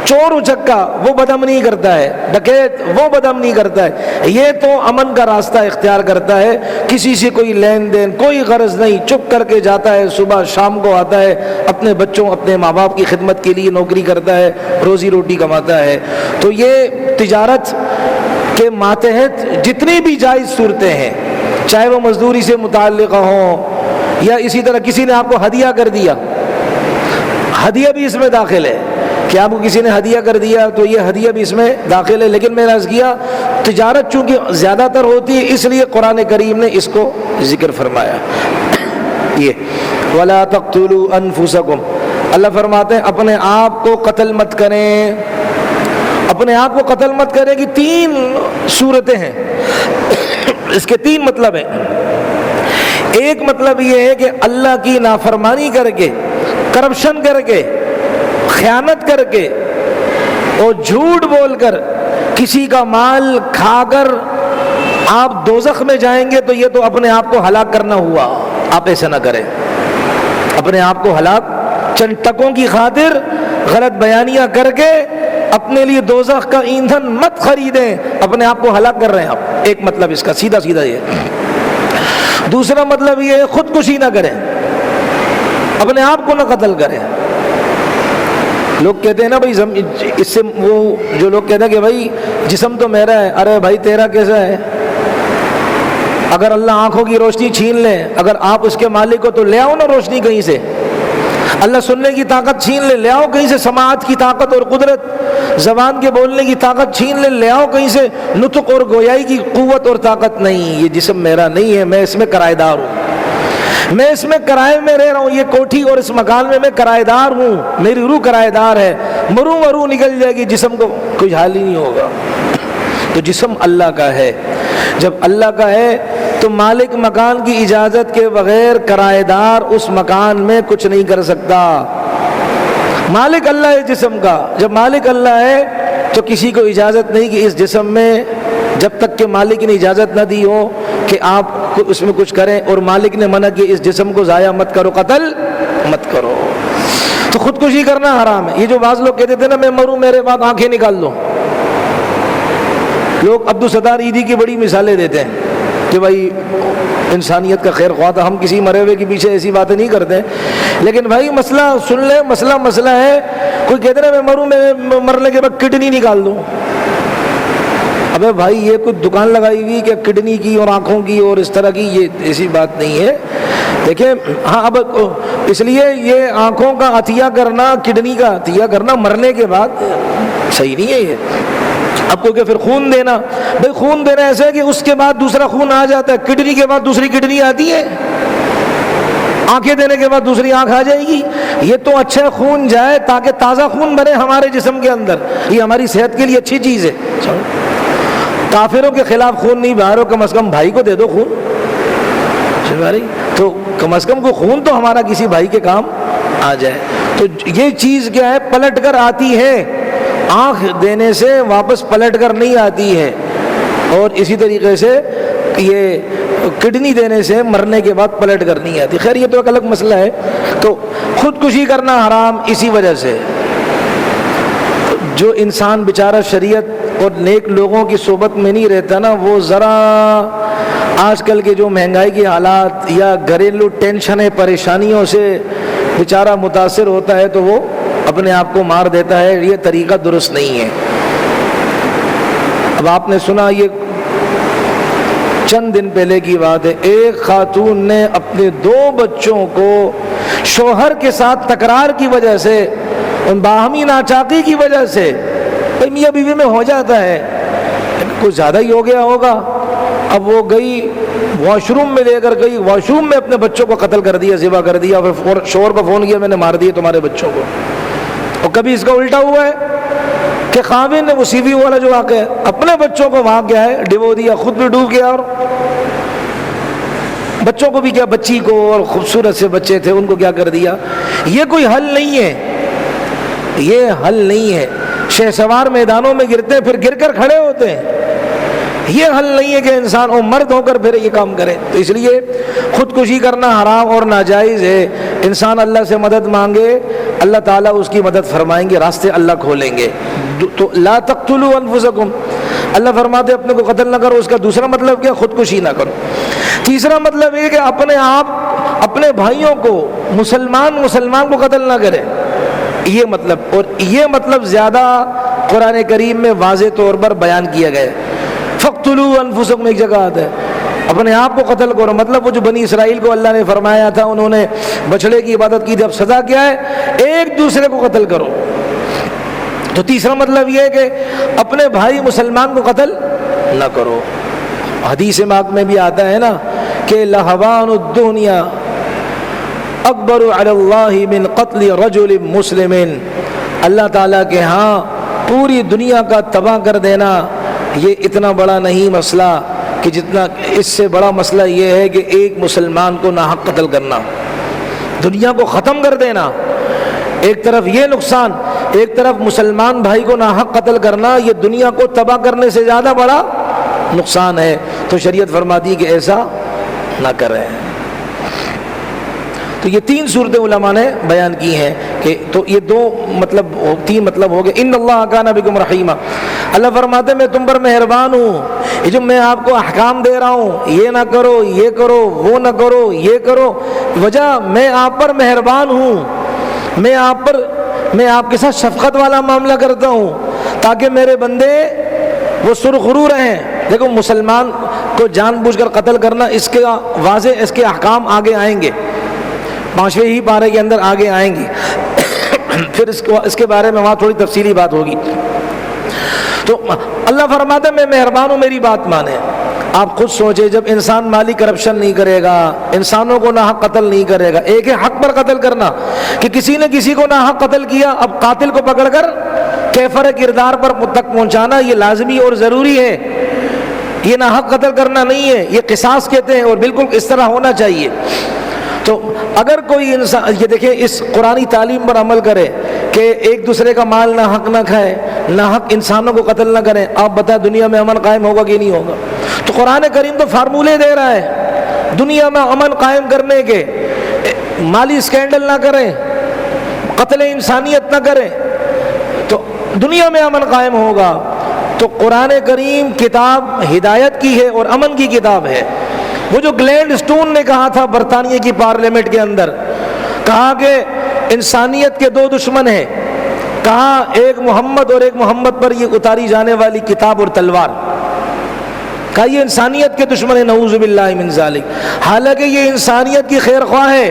[SPEAKER 1] چور اچکا وہ بدامنی کرتا ہے، ڈکیت وہ بدامنی کرتا ہے، یہ تو امن کا راستہ اختیار کرتا ہے، کسی سے کوئی لین دین کوئی غرض نہیں، چپ کر کے جاتا ہے، صبح شام کو آتا ہے، اپنے بچوں اپنے ماں باپ کی خدمت کے لیے نوکری کرتا ہے، روزی روٹی کماتا ہے۔ تو یہ تجارت کے ماتحت جتنی بھی جائز صورتیں ہیں، چاہے وہ مزدوری سے متعلقہ ہوں یا اسی طرح کسی نے آپ کو ہدیہ کر دیا، ہدیہ بھی اس میں داخل ہے کہ آپ کو کسی نے ہدیہ کر دیا تو یہ ہدیہ بھی اس میں داخل ہے، لیکن میں نے عرض کیا تجارت چونکہ زیادہ تر ہوتی ہے اس لیے قرآن کریم نے اس کو ذکر فرمایا۔ یہ وَلَا تَقْتُلُوا أَنفُسَكُمْ، اللہ فرماتے ہیں اپنے آپ کو قتل مت کریں، اپنے آپ کو قتل مت کریں کہ تین صورتیں ہیں، اس کے تین مطلب ہیں۔ ایک مطلب یہ ہے کہ اللہ کی نافرمانی کر کے، کرپشن کر کے، خیانت کر کے اور جھوٹ بول کر کسی کا مال کھا کر آپ دوزخ میں جائیں گے، تو یہ تو اپنے آپ کو ہلاک کرنا ہوا، آپ ایسا نہ کریں۔ اپنے آپ کو ہلاک چند ٹکوں کی خاطر غلط بیانیاں کر کے اپنے لیے دوزخ کا ایندھن مت خریدیں، اپنے آپ کو ہلاک کر رہے ہیں آپ۔ ایک مطلب اس کا سیدھا سیدھا یہ۔ دوسرا مطلب یہ ہے خودکشی نہ کریں، اپنے آپ کو نہ قتل کریں۔ لوگ کہتے ہیں نا بھائی اس سے وہ جو لوگ کہتے ہیں کہ بھائی جسم تو میرا ہے، ارے بھائی تیرا کیسا ہے؟ اگر اللہ آنکھوں کی روشنی چھین لے، اگر آپ اس کے مالک ہو تو لے آؤ نا روشنی کہیں سے، اللہ سننے کی طاقت چھین لے، لے آؤ کہیں سے سماعت کی طاقت اور قدرت، زبان کے بولنے کی طاقت چھین لے، لے آؤ کہیں سے نطق اور گویائی کی قوت اور طاقت۔ نہیں، یہ جسم میرا نہیں ہے، میں اس میں کرایہ دار ہوں، میں اس میں کرائے میں رہ رہا ہوں، یہ کوٹھی اور اس مکان میں کرایہ دار ہوں، میری روح کرایہ دار ہے، مروں روح نکل جائے گی، جسم کو کوئی حال ہی نہیں ہوگا۔ تو جسم اللہ کا ہے، جب اللہ کا ہے تو مالک مکان کی اجازت کے بغیر کرایہ دار اس مکان میں کچھ نہیں کر سکتا۔ مالک اللہ ہے جسم کا، جب مالک اللہ ہے تو کسی کو اجازت نہیں کہ اس جسم میں، جب تک کہ مالک نے اجازت نہ دی ہو کہ آپ اس میں کچھ کریں، اور مالک نے منع کیا اس جسم کو ضائع مت کرو، قتل مت کرو۔ تو خودکشی کرنا حرام ہے۔ یہ جو بعض لوگ کہتے تھے نا میں مروں میرے بعد آنکھیں نکال دو، لوگ عبدالستار عیدی کی بڑی مثالیں دیتے ہیں کہ بھائی انسانیت کا خیر خواہ تھا، ہم کسی مرے ہوئے کے پیچھے ایسی باتیں نہیں کرتے، لیکن بھائی مسئلہ سن لیں، مسئلہ ہے، کوئی کہتے نا میں مروں میں مرنے کے بعد کڈنی نکال دوں۔ ابے بھائی یہ کچھ دکان لگائی ہوئی کہ کڈنی کی اور آنکھوں کی اور اس طرح کی، یہ ایسی بات نہیں ہے۔ دیکھیں ہاں اب اس لیے یہ آنکھوں کا عطیہ کرنا، کڈنی کا عطیہ کرنا مرنے کے بعد صحیح نہیں ہے۔ یہ آپ کو کہ پھر خون دینا، بھائی خون دینا ایسا ہے کہ اس کے بعد دوسرا خون آ جاتا ہے، کڈنی کے بعد دوسری کڈنی آتی ہے، آنکھیں دینے کے بعد دوسری آنکھ آ جائے گی۔ یہ تو اچھا خون جائے تاکہ تازہ خون بنے ہمارے جسم کے اندر، یہ ہماری صحت کے لیے اچھی چیز ہے۔ کافروں کے خلاف خون نہیں بہا رہو، کم از کم بھائی کو دے دو خون، تو کم از کم کو خون تو ہمارا کسی بھائی کے کام آ جائے۔ تو یہ چیز کیا ہے، پلٹ کر آتی ہے، آنکھ دینے سے واپس پلٹ کر نہیں آتی ہے، اور اسی طریقے سے یہ کڈنی دینے سے مرنے کے بعد پلٹ کر نہیں آتی۔ خیر یہ تو ایک الگ مسئلہ ہے۔ تو خودکشی کرنا حرام اسی وجہ سے، جو انسان بیچارہ شریعت اور نیک لوگوں کی صحبت میں نہیں رہتا نا، وہ ذرا آج کل کے جو مہنگائی کے حالات یا گھریلو ٹینشنیں پریشانیوں سے بیچارہ متاثر ہوتا ہے تو وہ اپنے آپ کو مار دیتا ہے۔ یہ طریقہ درست نہیں ہے۔ اب آپ نے سنا، یہ چند دن پہلے کی بات ہے، ایک خاتون نے اپنے 2 بچوں کو شوہر کے ساتھ تکرار کی وجہ سے، ان باہمی ناچاقی کی وجہ سے بھائی میاں بیوی میں ہو جاتا ہے، کچھ زیادہ ہی ہو گیا ہوگا۔ اب وہ گئی واش روم میں، لے کر گئی واش روم میں اپنے بچوں کو قتل کر دیا، ذبح کر دیا، پھر شوہر کو فون کیا میں نے مار دیے تمہارے بچوں کو۔ اور کبھی اس کا الٹا ہوا ہے کہ خاوند نے، وہ سی وی والا جو واقعہ ہے، اپنے بچوں کو وہاں کیا ہے ڈبو دیا، خود بھی ڈوب گیا، اور بچوں کو بھی کیا، بچی کو، اور خوبصورت سے بچے تھے ان کو کیا کر دیا۔ یہ کوئی حل نہیں ہے، یہ حل نہیں ہے۔ شہ سوار میدانوں میں گرتے ہیں پھر گر کر کھڑے ہوتے ہیں، یہ حل نہیں ہے کہ انسان وہ مرد ہو کر پھر یہ کام کرے۔ تو اس لیے خودکشی کرنا حرام اور ناجائز ہے۔ انسان اللہ سے مدد مانگے، اللہ تعالیٰ اس کی مدد فرمائیں گے، راستے اللہ کھولیں گے۔ تو لا تقتلوا انفسکم، اللہ فرماتے اپنے کو قتل نہ کرو، اس کا دوسرا مطلب کیا؟ خودکشی نہ کرو۔ تیسرا مطلب یہ کہ اپنے آپ اپنے بھائیوں کو، مسلمان کو قتل نہ کرے، یہ مطلب، اور یہ مطلب زیادہ قرآن کریم میں واضح طور پر بیان کیا گیا ہے۔ فَاقْتُلُوا أَنفُسَكُمْ ایک جگہ آتا ہے، اپنے آپ کو قتل کرو، مطلب وہ جو بنی اسرائیل کو اللہ نے فرمایا تھا انہوں نے بچڑے کی عبادت کی تھی، اب سزا کیا ہے؟ ایک دوسرے کو قتل کرو۔ تو تیسرا مطلب یہ ہے کہ اپنے بھائی مسلمان کو قتل نہ کرو۔ حدیث پاک میں بھی آتا ہے نا کہ لَهَوَانُ الدُّنْيَا اکبر علی اللہ من قتل رجل مسلم، اللہ تعالیٰ کے ہاں پوری دنیا کا تباہ کر دینا یہ اتنا بڑا نہیں مسئلہ، کہ جتنا اس سے بڑا مسئلہ یہ ہے کہ ایک مسلمان کو ناحق قتل کرنا، دنیا کو ختم کر دینا۔ ایک طرف یہ نقصان، ایک طرف مسلمان بھائی کو ناحق قتل کرنا، یہ دنیا کو تباہ کرنے سے زیادہ بڑا نقصان ہے۔ تو شریعت فرماتی ہے کہ ایسا نہ کریں۔ تو یہ تین صورتیں علماء نے بیان کی ہیں کہ تو یہ دو مطلب، تین مطلب ہو گئے۔ ان اللہ کان بکم رحیما، اللہ فرماتے میں تم پر مہربان ہوں، یہ جو میں آپ کو احکام دے رہا ہوں، یہ نہ کرو، یہ کرو، وہ نہ کرو، یہ کرو، وجہ میں آپ پر مہربان ہوں، میں آپ کے ساتھ شفقت والا معاملہ کرتا ہوں تاکہ میرے بندے وہ سرخرو رہیں۔ دیکھو مسلمان کو جان بوجھ کر قتل کرنا، اس کے واضح اس کے احکام آگے آئیں گے، 5ویں ہی پارے کے اندر آگے آئیں گی، پھر اس کے بارے میں وہاں تھوڑی تفصیلی بات ہوگی۔ تو اللہ فرماتا ہے میں مہربان ہوں، میری بات مانیں۔ آپ خود سوچیں، جب انسان مالی کرپشن نہیں کرے گا، انسانوں کو ناحق قتل نہیں کرے گا، ایک ہے حق پر قتل کرنا کہ کسی نے کسی کو ناحق قتل کیا، اب قاتل کو پکڑ کر کیفر کردار پر تک پہنچانا یہ لازمی اور ضروری ہے، یہ ناحق قتل کرنا نہیں ہے، یہ قصاص کہتے ہیں، اور بالکل اس طرح ہونا چاہیے۔ تو اگر کوئی انسان یہ دیکھیں اس قرآنی تعلیم پر عمل کرے کہ ایک دوسرے کا مال ناحق نہ کھائے، ناحق انسانوں کو قتل نہ کریں، آپ بتائیں دنیا میں امن قائم ہوگا کہ نہیں ہوگا؟ تو قرآن کریم تو فارمولے دے رہا ہے دنیا میں امن قائم کرنے کے، مالی اسکینڈل نہ کریں، قتل انسانیت نہ کریں، تو دنیا میں امن قائم ہوگا۔ تو قرآن کریم کتاب ہدایت کی ہے اور امن کی کتاب ہے۔ وہ جو گلینڈ سٹون نے کہا تھا برطانیہ کی پارلیمنٹ کے اندر، کہا کہ انسانیت کے دو دشمن ہیں، کہا ایک محمد اور ایک محمد پر یہ اتاری جانے والی کتاب اور تلوار، کہا یہ انسانیت کے دشمن ہیں، نعوذ باللہ من ذالک، حالانکہ یہ انسانیت کی خیر خواہ ہے۔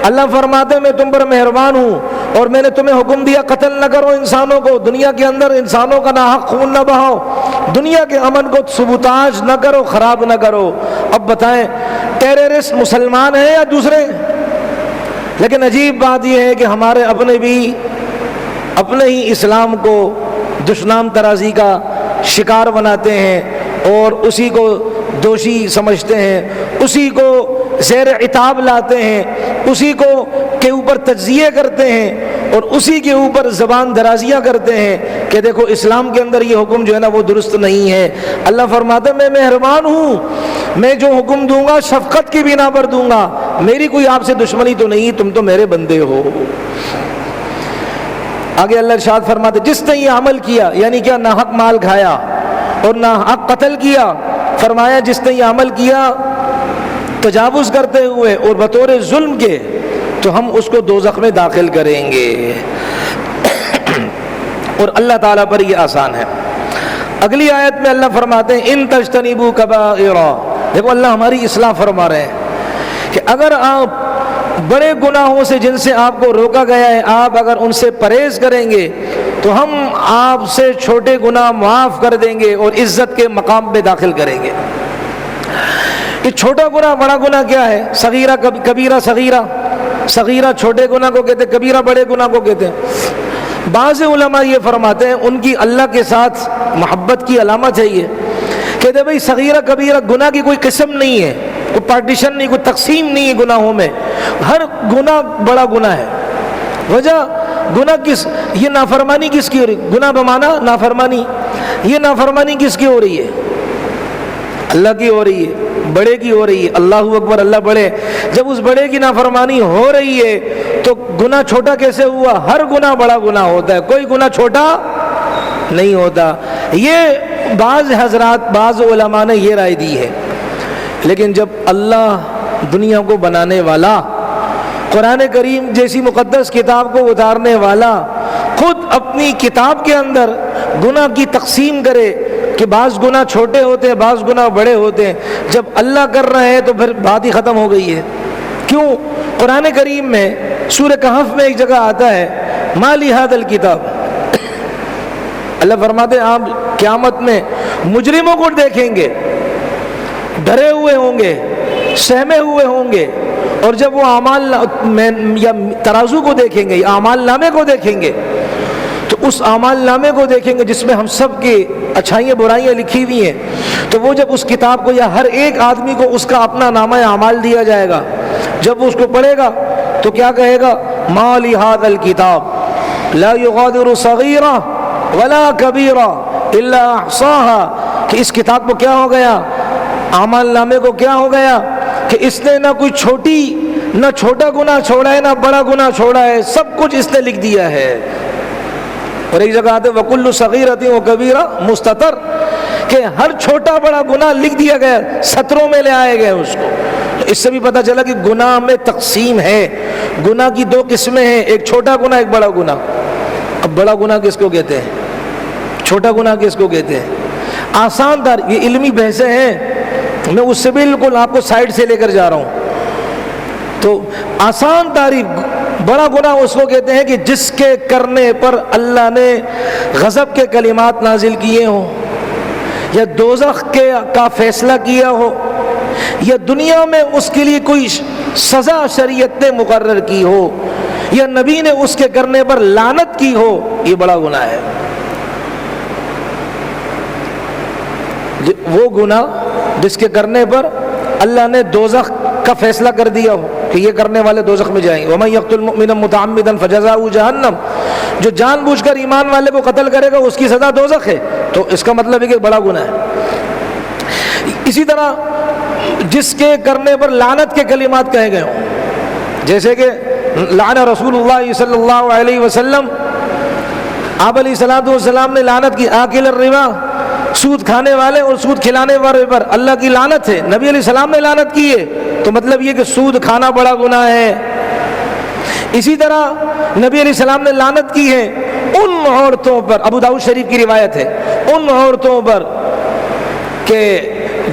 [SPEAKER 1] اللہ فرماتے میں تم پر مہربان ہوں اور میں نے تمہیں حکم دیا قتل نہ کرو انسانوں کو، دنیا کے اندر انسانوں کا ناحق خون نہ بہاؤ، دنیا کے امن کو سبوتاج نہ کرو، خراب نہ کرو۔ اب بتائیں ٹیررسٹ مسلمان ہیں یا دوسرے؟ لیکن عجیب بات یہ ہے کہ ہمارے اپنے بھی اپنے ہی اسلام کو دشنام ترازی کا شکار بناتے ہیں اور اسی کو دوشی سمجھتے ہیں، اسی کو زیر عتاب لاتے ہیں، اسی کو کے اوپر تجزیے کرتے ہیں اور اسی کے اوپر زبان درازیاں کرتے ہیں کہ دیکھو اسلام کے اندر یہ حکم جو ہے نا وہ درست نہیں ہے۔ اللہ فرماتا ہے میں مہربان ہوں، میں جو حکم دوں گا شفقت کی بنا پر دوں گا، میری کوئی آپ سے دشمنی تو نہیں، تم تو میرے بندے ہو۔ آگے اللہ ارشاد فرماتے جس نے یہ عمل کیا، یعنی کیا؟ ناحق مال کھایا اور ناحق قتل کیا، فرمایا جس نے یہ عمل کیا تجاوز کرتے ہوئے اور بطور ظلم کے، تو ہم اس کو دوزخ میں داخل کریں گے۔ اور اللہ تعالیٰ پر یہ آسان ہے۔ اگلی آیت میں اللہ فرماتے ہیں ان تجتنبوا کبائر، دیکھو اللہ ہماری اصلاح فرما رہے ہیں کہ اگر آپ بڑے گناہوں سے جن سے آپ کو روکا گیا ہے، آپ اگر ان سے پرہیز کریں گے تو ہم آپ سے چھوٹے گناہ معاف کر دیں گے اور عزت کے مقام پہ داخل کریں گے۔ یہ چھوٹا گناہ بڑا گناہ کیا ہے؟ صغیرہ کبیرہ صغیرہ، صغیرہ چھوٹے گناہ کو کہتے ہیں، کبیرہ بڑے گناہ کو کہتے ہیں۔ بعض علماء یہ فرماتے ہیں ان کی اللہ کے ساتھ محبت کی علامت ہے یہ، کہتے ہیں بھئی صغیرہ کبیرہ گناہ کی کوئی قسم نہیں ہے، کوئی پارٹیشن نہیں، کوئی تقسیم نہیں ہے گناہوں میں، ہر گناہ بڑا گناہ ہے۔ وجہ گناہ کس، یہ نافرمانی کس کی ہو رہی؟ گناہ بمانا نافرمانی، یہ نافرمانی کس کی ہو رہی ہے؟ اللہ کی ہو رہی ہے، بڑے کی ہو رہی ہے۔ اللہ اکبر، اللہ بڑے۔ جب اس بڑے کی نافرمانی ہو رہی ہے تو گناہ چھوٹا کیسے ہوا؟ ہر گناہ بڑا گناہ ہوتا ہے، کوئی گناہ چھوٹا نہیں ہوتا۔ یہ بعض حضرات، بعض علماء نے یہ رائے دی ہے، لیکن جب اللہ دنیا کو بنانے والا، قرآن کریم جیسی مقدس کتاب کو اتارنے والا، خود اپنی کتاب کے اندر گناہ کی تقسیم کرے کہ بعض گناہ چھوٹے ہوتے ہیں، بعض گناہ بڑے ہوتے ہیں، جب اللہ کر رہے ہیں تو پھر بات ہی ختم ہو گئی ہے۔ کیوں؟ قرآن کریم میں سورہ کہف میں ایک جگہ آتا ہے ما لہذا الکتاب، اللہ فرماتے ہیں آپ قیامت میں مجرموں کو دیکھیں گے، ڈرے ہوئے ہوں گے، سہمے ہوئے ہوں گے، اور جب وہ اعمال یا ترازو کو دیکھیں گے یا اعمال نامے کو دیکھیں گے تو اس اعمال نامے کو دیکھیں گے جس میں ہم سب کی اچھائیاں برائیاں لکھی ہوئی ہیں، تو وہ جب اس کتاب کو، یا ہر ایک آدمی کو اس کا اپنا نامہ اعمال دیا جائے گا، جب وہ اس کو پڑھے گا تو کیا کہے گا؟ ما لہذا الکتاب لا یغادر صغیرہ ولا کبیرہ الا احصاها، کہ اس کتاب کو کیا ہو گیا؟ اعمال نامے کو کیا ہو گیا کہ اس نے نہ کوئی چھوٹی، نہ چھوٹا گناہ چھوڑا ہے، نہ بڑا گناہ چھوڑا ہے، سب کچھ اس نے لکھ دیا ہے۔ اور ایک جگہ آتے وَكُلُّ صَغِيرَةٍ وَكَبِيرَةٍ مُسْتَطَرٍ، کہ ہر چھوٹا بڑا گناہ لکھ دیا گیا، سطروں میں لے آئے گئے اس کو۔ تو اس سے بھی پتہ چلا کہ گناہ میں تقسیم ہے، گناہ کی دو قسمیں ہیں، ایک چھوٹا گناہ، ایک بڑا گناہ۔ اب بڑا گناہ کس کو کہتے ہیں؟ چھوٹا گناہ کس کو کہتے ہیں؟ آسان تر، یہ علمی بحثیں ہیں، میں اس سے بالکل آپ کو سائڈ سے لے کر جا رہا ہوں۔ تو آسان تعریف، بڑا گناہ اس کو کہتے ہیں کہ جس کے کرنے پر اللہ نے غضب کے کلمات نازل کیے ہوں، یا دوزخ کا فیصلہ کیا ہو، یا دنیا میں اس کے لیے کوئی سزا شریعت نے مقرر کی ہو، یا نبی نے اس کے کرنے پر لعنت کی ہو، یہ بڑا گناہ ہے۔ وہ گناہ جس کے کرنے پر اللہ نے دوزخ کا فیصلہ کر دیا ہو کہ یہ کرنے والے دوزخ میں جائیں گے۔ وَمَن يَقْتُلْ مُؤْمِنًا مُتَعَمِّدًا فَجَزَاؤُهُ جَهَنَّمُ، جو جان بوجھ کر ایمان والے کو قتل کرے گا اس کی سزا دوزخ ہے، تو اس کا مطلب ہے کہ بڑا گناہ ہے۔ اسی طرح جس کے کرنے پر لعنت کے کلمات کہے گئے ہوں، جیسے کہ لعن رسول اللہ صلی اللہ علیہ وسلم، آپ علیہ السلام نے لعنت کی، آکل الربا، سود کھانے والے اور سود کھلانے والے پر اللہ کی لعنت ہے، نبی علیہ السلام نے لعنت کی ہے، تو مطلب یہ کہ سود کھانا بڑا گناہ ہے۔ اسی طرح نبی علیہ السلام نے لعنت کی ہے ان عورتوں پر، ابو داؤد شریف کی روایت ہے، ان عورتوں پر کہ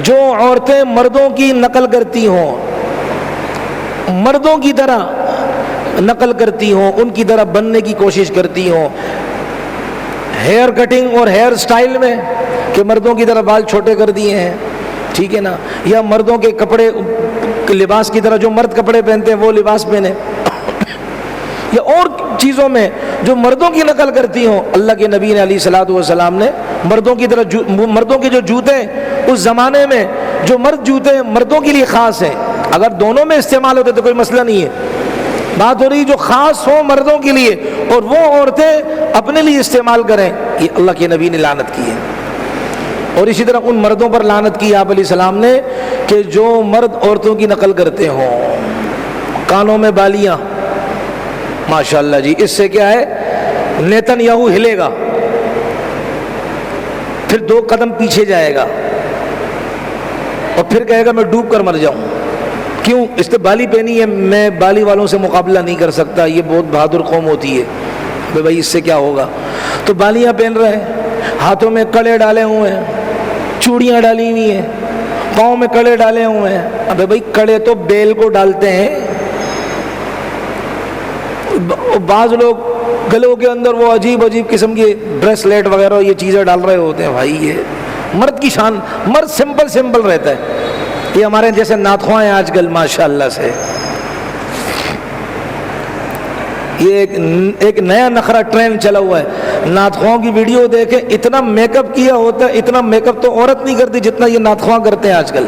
[SPEAKER 1] جو عورتیں مردوں کی نقل کرتی ہوں، مردوں کی طرح نقل کرتی ہوں، ان کی طرح بننے کی کوشش کرتی ہوں، ہیئر کٹنگ اور ہیئر سٹائل میں کہ مردوں کی طرح بال چھوٹے کر دیے ہیں، ٹھیک ہے نا، یا مردوں کے کپڑے لباس کی طرح جو مرد کپڑے پہنتے ہیں وہ لباس پہنے، یا اور چیزوں میں جو مردوں کی نقل کرتی ہوں۔ اللہ کے نبی نے علیہ الصلوۃ والسلام نے مردوں کی طرح مردوں کے جو جوتے اس زمانے میں، جو مرد جوتے مردوں کے لیے خاص ہیں، اگر دونوں میں استعمال ہوتے تو کوئی مسئلہ نہیں ہے، بات ہو رہی جو خاص ہو مردوں کے لیے اور وہ عورتیں اپنے لیے استعمال کریں، یہ اللہ کے نبی نے لعنت کی ہے۔ اور اسی طرح ان مردوں پر لعنت کی آپ علیہ السلام نے کہ جو مرد عورتوں کی نقل کرتے ہوں، کانوں میں بالیاں، ماشاءاللہ جی، اس سے کیا ہے، نیتن یاہو ہلے گا، پھر 2 قدم پیچھے جائے گا اور پھر کہے گا میں ڈوب کر مر جاؤں۔ کیوں؟ اس نے بالی پہنی ہے، میں بالی والوں سے مقابلہ نہیں کر سکتا، یہ بہت بہادر قوم ہوتی ہے، بھائی اس سے کیا ہوگا، تو بالیاں پہن رہے ہیں، ہاتھوں میں کڑے ڈالے ہوئے ہیں، چوڑیاں ڈالی ہوئی ہیں، پاؤں میں کڑے ڈالے ہوئے ہیں۔ ابے بھائی کڑے تو بیل کو ڈالتے ہیں، بعض لوگ گلوں کے اندر وہ عجیب عجیب قسم کی بریسلیٹ وغیرہ یہ چیزیں ڈال رہے ہوتے ہیں. بھائی یہ مرد کی شان, مرد سمپل رہتا ہے. یہ ہمارے جیسے ناتخواں ہیں آج کل ماشاء اللہ سے, یہ ایک نیا نخرا ٹرینڈ چلا ہوا ہے. ناتخواں کی ویڈیو دیکھیں, اتنا میک اپ کیا ہوتا ہے, اتنا میک اپ تو عورت نہیں کرتی جتنا یہ ناتخواں کرتے ہیں آج کل.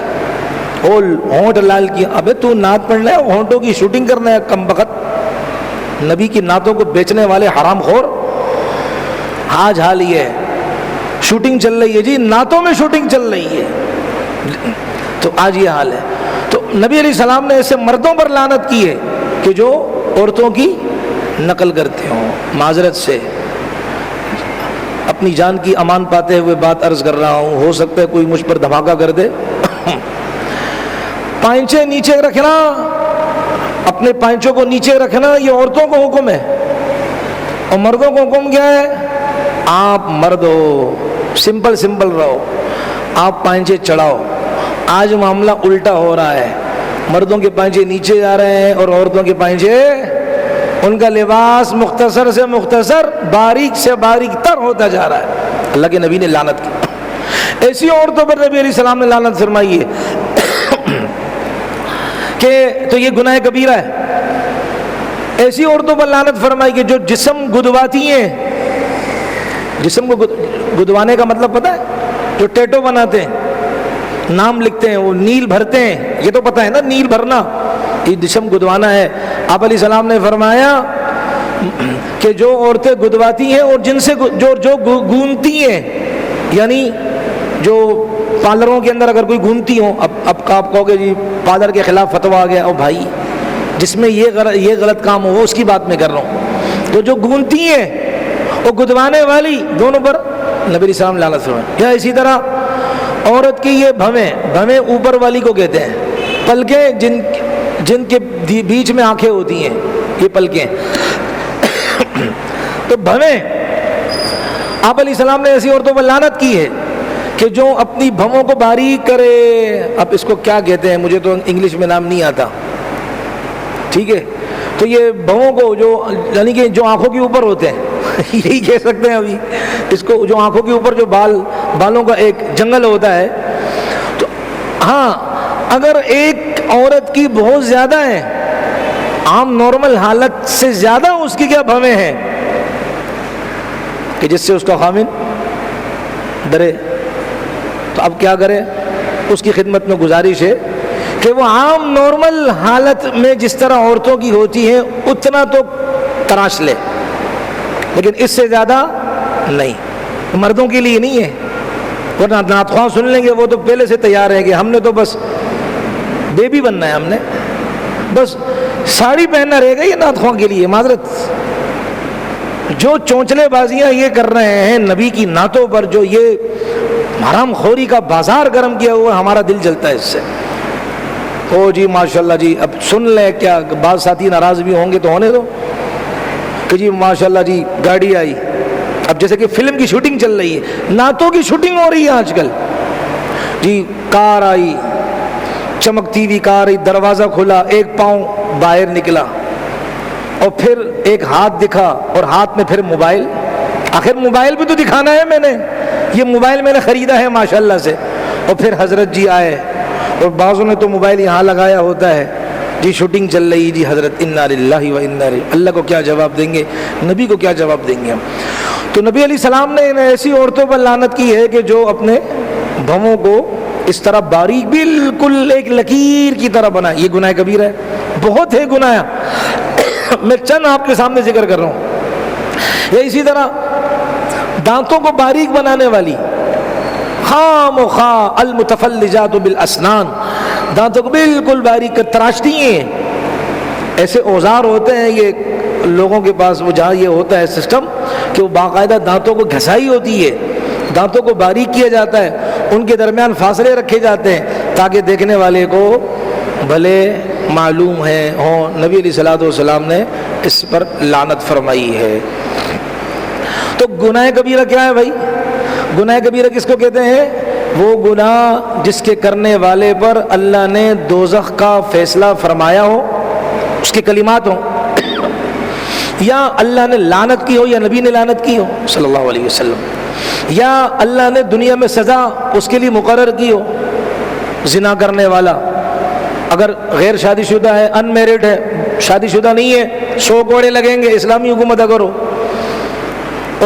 [SPEAKER 1] ہونٹ لال کیا, ابے تو نعت پڑھنا ہے, ہونٹوں کی شوٹنگ کرنا ہے کم بخت. نبی کی نعتوں کو بیچنے والے حرام خور. آج حال یہ ہے, شوٹنگ چل رہی ہے جی, نعتوں میں شوٹنگ چل رہی ہے. تو آج یہ حال ہے. تو نبی علیہ السلام نے ایسے مردوں پر لعنت کی ہے کہ جو عورتوں کی نقل کرتے ہوں. معذرت سے اپنی جان کی امان پاتے ہوئے بات عرض کر رہا ہوں, ہو سکتا ہے کوئی مجھ پر دھماکہ کر دے. پائنچے نیچے رکھنا, اپنے پائنچوں کو نیچے رکھنا, یہ عورتوں کو حکم ہے. اور مردوں کو حکم کیا ہے؟ آپ مرد ہو, سمپل رہو, آپ پائنچے چڑھاؤ. آج معاملہ الٹا ہو رہا ہے, مردوں کے پائنچے نیچے جا رہے ہیں اور عورتوں کے پائنچے, ان کا لباس مختصر سے مختصر, باریک سے باریک تر ہوتا جا رہا ہے. اللہ کے نبی نے لعنت کی. ایسی عورتوں پر نبی علیہ السلام نے لعنت فرمائی ہے کہ تو یہ گناہ کبیرہ ہے. ایسی عورتوں پر لعنت فرمائی کہ جو جسم گدواتی ہیں. جسم کو گدوانے کا مطلب پتہ ہے؟ جو ٹیٹو بناتے ہیں, نام لکھتے ہیں, وہ نیل بھرتے ہیں, یہ تو پتہ ہے نا نیل بھرنا, یہ جسم گدوانا ہے. آپ علیہ السلام نے فرمایا کہ جو عورتیں گدواتی ہیں اور جن سے جو گونتی ہیں, یعنی جو پارلروں کے اندر اگر کوئی گونتی ہو, اب آپ کہو گے جی پارلر کے خلاف فتویٰ آ گیا. او بھائی, جس میں یہ غلط کام ہو اس کی بات میں کر رہا ہوں. تو جو گونتی ہیں اور گدوانے والی, دونوں پر نبی علیہ السلام لعنت فرمائے. یا اسی طرح عورت کی یہ بھویں اوپر والی کو کہتے ہیں, پلکیں جن کے بیچ میں آنکھیں ہوتی ہیں, یہ پلکیں. تو بھویں, آپ علیہ السلام نے ایسی عورتوں پر لعنت کی ہے کہ جو اپنی بھووں کو باریک کرے. اب اس کو کیا کہتے ہیں, مجھے تو انگلش میں نام نہیں آتا, ٹھیک ہے. تو یہ بھووں کو جو, یعنی کہ جو آنکھوں کے اوپر ہوتے ہیں, یہی کہہ سکتے ہیں ابھی اس کو, جو آنکھوں کے اوپر جو بالوں کا ایک جنگل ہوتا ہے. تو ہاں, اگر ایک عورت کی بہت زیادہ ہے, عام نارمل حالت سے زیادہ اس کی کیا بھویں ہیں کہ جس سے اس کا خامن ڈرے, تو اب کیا کرے؟ اس کی خدمت میں گزارش ہے کہ وہ عام نارمل حالت میں جس طرح عورتوں کی ہوتی ہیں اتنا تو تراش لے, لیکن اس سے زیادہ نہیں. مردوں کے لیے نہیں ہے, ورنہ نعتخواں سن لیں گے وہ تو پہلے سے تیار ہے کہ ہم نے تو بس بیبی بننا ہے, ہم نے بس ساڑی پہننا رہے گا یہ نعتخواں کے لیے. معذرت, جو چونچلے بازیاں یہ کر رہے ہیں نبی کی نعتوں پر, جو یہ حرام خوری کا بازار گرم کیا ہوا, ہمارا دل جلتا ہے اس سے. او جی ماشاءاللہ جی, اب سن لیں, کیا بعض ساتھی ناراض بھی ہوں گے تو ہونے دو, کہ جی ماشاءاللہ جی گاڑی آئی. اب جیسے کہ فلم کی شوٹنگ چل رہی ہے, نعتوں کی شوٹنگ ہو رہی ہے آج کل جی. کار آئی, چمکتی ہوئی کار آئی, دروازہ کھلا, ایک پاؤں باہر نکلا, اور پھر ایک ہاتھ دکھا, اور ہاتھ میں پھر موبائل. آخر موبائل بھی تو دکھانا ہے, میں نے یہ موبائل میں نے خریدا ہے ماشاءاللہ سے. اور پھر حضرت جی آئے, اور بعضوں نے تو موبائل یہاں لگایا ہوتا ہے جی, شوٹنگ چل رہی جی. حضرت انا للہ و انا الیہ, اللہ کو کیا جواب دیں گے, نبی کو کیا جواب دیں گے ہم. تو نبی علیہ السلام نے ایسی عورتوں پر لعنت کی ہے کہ جو اپنے بھووں کو اس طرح باریک, بالکل ایک لکیر کی طرح بنائے. یہ گناہ کبیرہ ہے, بہت ہے گناہ. میں چند آپ کے سامنے ذکر کر رہا ہوں. یا اسی طرح دانتوں کو باریک بنانے والی, خام و خواہ المتفلجات بالاسنان, دانتوں کو بالکل باریک کر تراشتی ہیں. ایسے اوزار ہوتے ہیں یہ لوگوں کے پاس, وہ جہاں یہ ہوتا ہے سسٹم کہ وہ باقاعدہ دانتوں کو گھسائی ہوتی ہے, دانتوں کو باریک کیا جاتا ہے, ان کے درمیان فاصلے رکھے جاتے ہیں تاکہ دیکھنے والے کو بھلے معلوم ہے ہوں. نبی علیہ الصلوۃ والسلام نے اس پر لعنت فرمائی ہے. تو گناہ کبیرہ کیا ہے بھائی؟ گناہ کبیرہ کس کو کہتے ہیں؟ وہ گناہ جس کے کرنے والے پر اللہ نے دوزخ کا فیصلہ فرمایا ہو, اس کے کلمات ہوں یا اللہ نے لعنت کی ہو یا نبی نے لعنت کی ہو صلی اللہ علیہ وسلم، یا اللہ نے دنیا میں سزا اس کے لیے مقرر کی ہو. زنا کرنے والا اگر غیر شادی شدہ ہے، ان میرڈ ہے، شادی شدہ نہیں ہے، 100 کوڑے لگیں گے، اسلامی حکومت اگر ہو.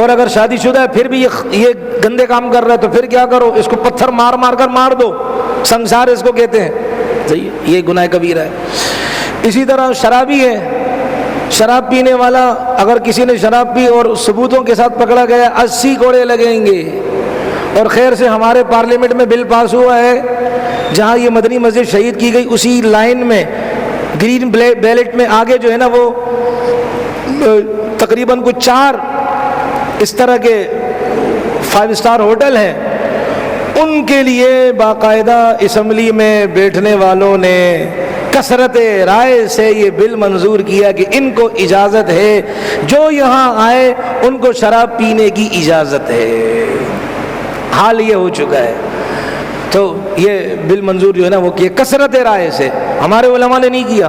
[SPEAKER 1] اور اگر شادی شدہ ہے پھر بھی یہ گندے کام کر رہا ہے تو پھر کیا کرو؟ اس کو پتھر مار مار کر مار دو، سنسار اس کو کہتے ہیں. یہ گناہ کبیرہ ہے. اسی طرح شرابی ہے، شراب پینے والا اگر کسی نے شراب پی اور ثبوتوں کے ساتھ پکڑا گیا 80 کوڑے لگیں گے. اور خیر سے ہمارے پارلیمنٹ میں بل پاس ہوا ہے جہاں یہ مدنی مسجد شہید کی گئی اسی لائن میں گرین بیلٹ میں آگے جو ہے نا وہ تقریباً کچھ 4 اس طرح کے 5 اسٹار ہوٹل ہیں، ان کے لیے باقاعدہ اسمبلی میں بیٹھنے والوں نے کثرت رائے سے یہ بل منظور کیا کہ ان کو اجازت ہے، جو یہاں آئے ان کو شراب پینے کی اجازت ہے. حال یہ ہو چکا ہے. تو یہ بل منظور جو ہے نا وہ کیا کثرت رائے سے، ہمارے علماء نے نہیں کیا،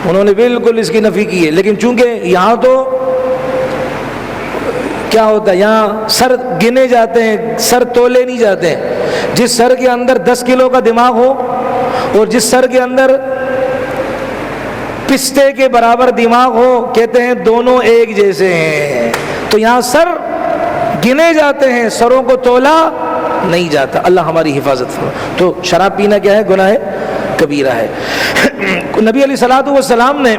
[SPEAKER 1] انہوں نے بالکل اس کی نفی کی ہے. لیکن چونکہ یہاں تو کیا ہوتا ہے، یہاں سر گنے جاتے ہیں، سر تولے نہیں جاتے ہیں. جس سر کے اندر 10 کلو کا دماغ ہو اور جس سر کے اندر پستے کے برابر دماغ ہو کہتے ہیں دونوں ایک جیسے ہیں. تو یہاں سر گنے جاتے ہیں، سروں کو تولا نہیں جاتا. اللہ ہماری حفاظت فرمائے. تو شراب پینا کیا ہے؟ گناہ کبیرہ ہے. نبی علیہ الصلوۃ والسلام نے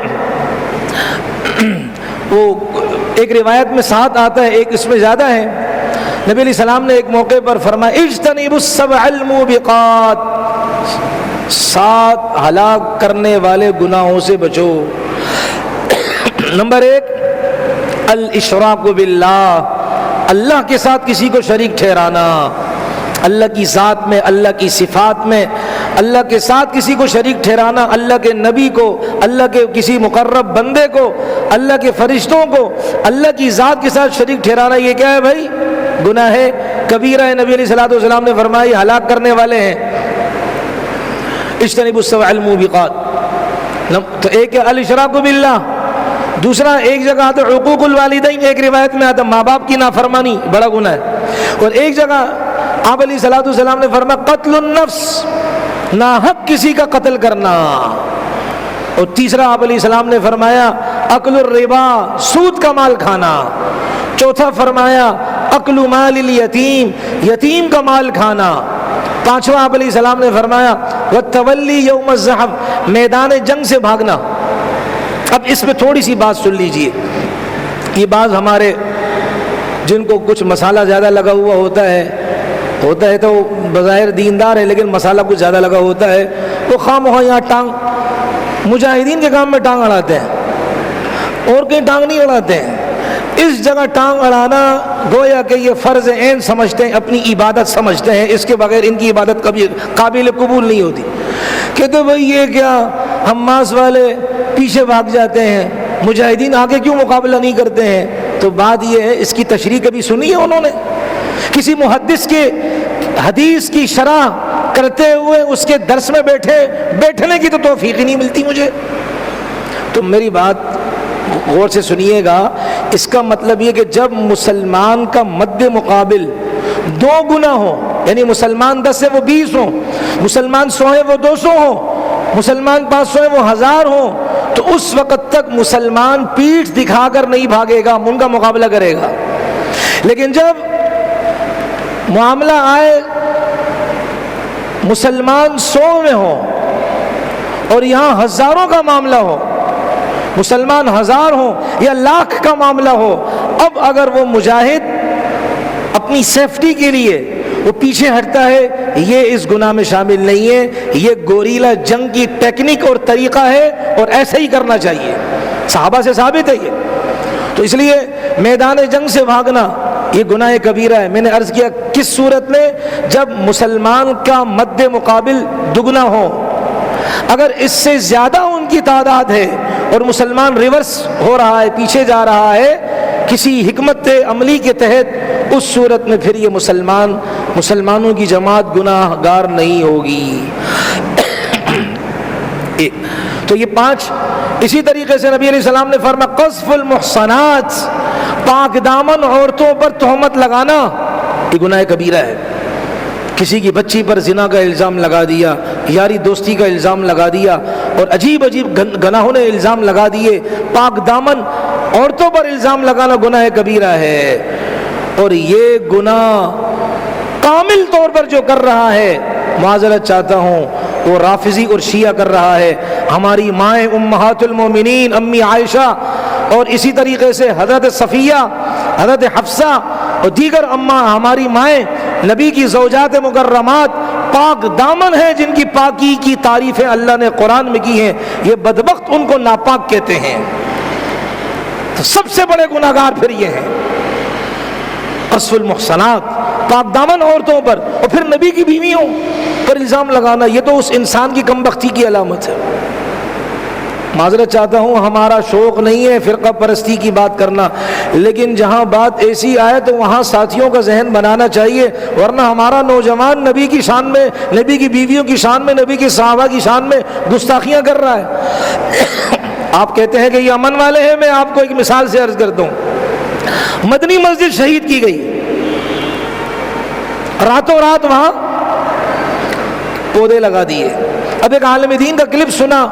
[SPEAKER 1] وہ ایک روایت میں 7 آتا ہے، ایک اس میں زیادہ ہے. نبی علیہ السلام نے ایک موقع پر فرمایا اجتنبوا السبع الموبقات، 7 ہلاک کرنے والے گناہوں سے بچو. نمبر 1 الاشراک باللہ، اللہ کے ساتھ کسی کو شریک ٹھہرانا. اللہ کی ذات میں، اللہ کی صفات میں اللہ کے ساتھ کسی کو شریک ٹھہرانا، اللہ کے نبی کو، اللہ کے کسی مقرب بندے کو، اللہ کے فرشتوں کو اللہ کی ذات کے ساتھ شریک ٹھہرانا، یہ کیا ہے بھائی؟ گناہ ہے کبیرہ ہے. نبی علیہ الصلوۃ والسلام نے فرمایا ہلاک کرنے والے ہیں. اجتنبوا السبع الموبقات. تو ایک ہے الاشراک باللہ، دوسرا ایک جگہ آتا ہے حقوق الوالدین، ایک روایت میں آتا ہے ماں باپ کی نافرمانی، بڑا گناہ ہے. اور ایک جگہ آپ علیہ الصلوۃ والسلام نے فرمایا قتل النفس، ناحق کسی کا قتل کرنا. اور تیسرا آپ علیہ السلام نے فرمایا اکل الربا، سود کا مال کھانا. چوتھا فرمایا اکل مال الیتیم، یتیم کا مال کھانا. پانچواں آپ علیہ السلام نے فرمایا والتولی یوم الزحف، میدان جنگ سے بھاگنا. اب اس میں تھوڑی سی بات سن لیجئے. یہ بعض ہمارے جن کو کچھ مسالہ زیادہ لگا ہوا ہوتا ہے تو بظاہر دیندار ہے لیکن مسالہ کچھ زیادہ لگا ہوتا ہے، وہ خواہ مخواہ یہاں ٹانگ مجاہدین کے کام میں ٹانگ اڑاتے ہیں اور کہیں ٹانگ نہیں اڑاتے ہیں. اس جگہ ٹانگ اڑانا گویا کہ یہ فرض عین سمجھتے ہیں، اپنی عبادت سمجھتے ہیں، اس کے بغیر ان کی عبادت کبھی قابل قبول نہیں ہوتی. کہتے بھائی یہ کیا حماس والے پیچھے بھاگ جاتے ہیں، مجاہدین آگے کیوں مقابلہ نہیں کرتے ہیں؟ تو بات یہ ہے اس کی تشریح کبھی سنی ہے انہوں نے؟ کسی محدث کے حدیث کی شرح کرتے ہوئے اس کے درس میں بیٹھنے کی تو توفیق ہی نہیں ملتی مجھے. تو میری بات غور سے سنیے گا. اس کا مطلب یہ کہ جب مسلمان کا مد مقابل 2 گنا ہو، یعنی مسلمان 10 ہے وہ 20 ہوں، مسلمان 100 ہے وہ 200 ہوں، مسلمان 500 ہے وہ 1000 ہوں، تو اس وقت تک مسلمان پیٹھ دکھا کر نہیں بھاگے گا، ان کا مقابلہ کرے گا. لیکن جب معاملہ آئے مسلمان 100 میں ہو اور یہاں ہزاروں کا معاملہ ہو، مسلمان 1000 ہو یا لاکھ کا معاملہ ہو، اب اگر وہ مجاہد اپنی سیفٹی کے لیے وہ پیچھے ہٹتا ہے، یہ اس گناہ میں شامل نہیں ہے. یہ گوریلا جنگ کی ٹیکنیک اور طریقہ ہے اور ایسا ہی کرنا چاہیے، صحابہ سے ثابت ہے یہ. تو اس لیے میدان جنگ سے بھاگنا یہ گناہ کبیرہ ہے. میں نے عرض کیا کس صورت میں؟ جب مسلمان کا مد مقابل دگنا ہو. اگر اس سے زیادہ ان کی تعداد ہے اور مسلمان ریورس ہو رہا ہے، پیچھے جا رہا ہے کسی حکمت عملی کے تحت، اس صورت میں پھر یہ مسلمانوں کی جماعت گناہ گار نہیں ہوگی. تو یہ 5. اسی طریقے سے نبی علیہ السلام نے فرمایا قذف المحصنات، پاک دامن عورتوں پر تہمت لگانا یہ گناہ کبیرہ ہے. کسی کی بچی پر زنا کا الزام لگا دیا، یاری دوستی کا الزام لگا دیا، اور عجیب عجیب گناہوں نے الزام لگا دیے. پاک دامن عورتوں پر الزام لگانا گناہ کبیرہ ہے. اور یہ گناہ کامل طور پر جو کر رہا ہے، معذرت چاہتا ہوں، وہ رافضی اور شیعہ کر رہا ہے. ہماری مائیں امہات المومنین امی عائشہ اور اسی طریقے سے حضرت صفیہ، حضرت حفصہ اور دیگر ہماری مائیں نبی کی زوجات مکرمات پاک دامن ہیں، جن کی پاکی کی تعریفیں اللہ نے قرآن میں کی ہیں. یہ بدبخت ان کو ناپاک کہتے ہیں. تو سب سے بڑے گناہگار پھر یہ ہیں، قذف المحصنات، پاک دامن عورتوں پر، اور پھر نبی کی بیویوں پر الزام لگانا. یہ تو اس انسان کی کم بختی کی علامت ہے. معذرت چاہتا ہوں، ہمارا شوق نہیں ہے فرقہ پرستی کی بات کرنا، لیکن جہاں بات ایسی آئے تو وہاں ساتھیوں کا ذہن بنانا چاہیے، ورنہ ہمارا نوجوان نبی کی شان میں، نبی کی بیویوں کی شان میں، نبی کی صحابہ کی شان میں گستاخیاں کر رہا ہے. آپ کہتے ہیں کہ یہ امن والے ہیں. میں آپ کو ایک مثال سے عرض کرتا ہوں. مدنی مسجد شہید کی گئی، راتوں رات وہاں پودے لگا دیے. اب ایک عالم دین کا کلپ سنا،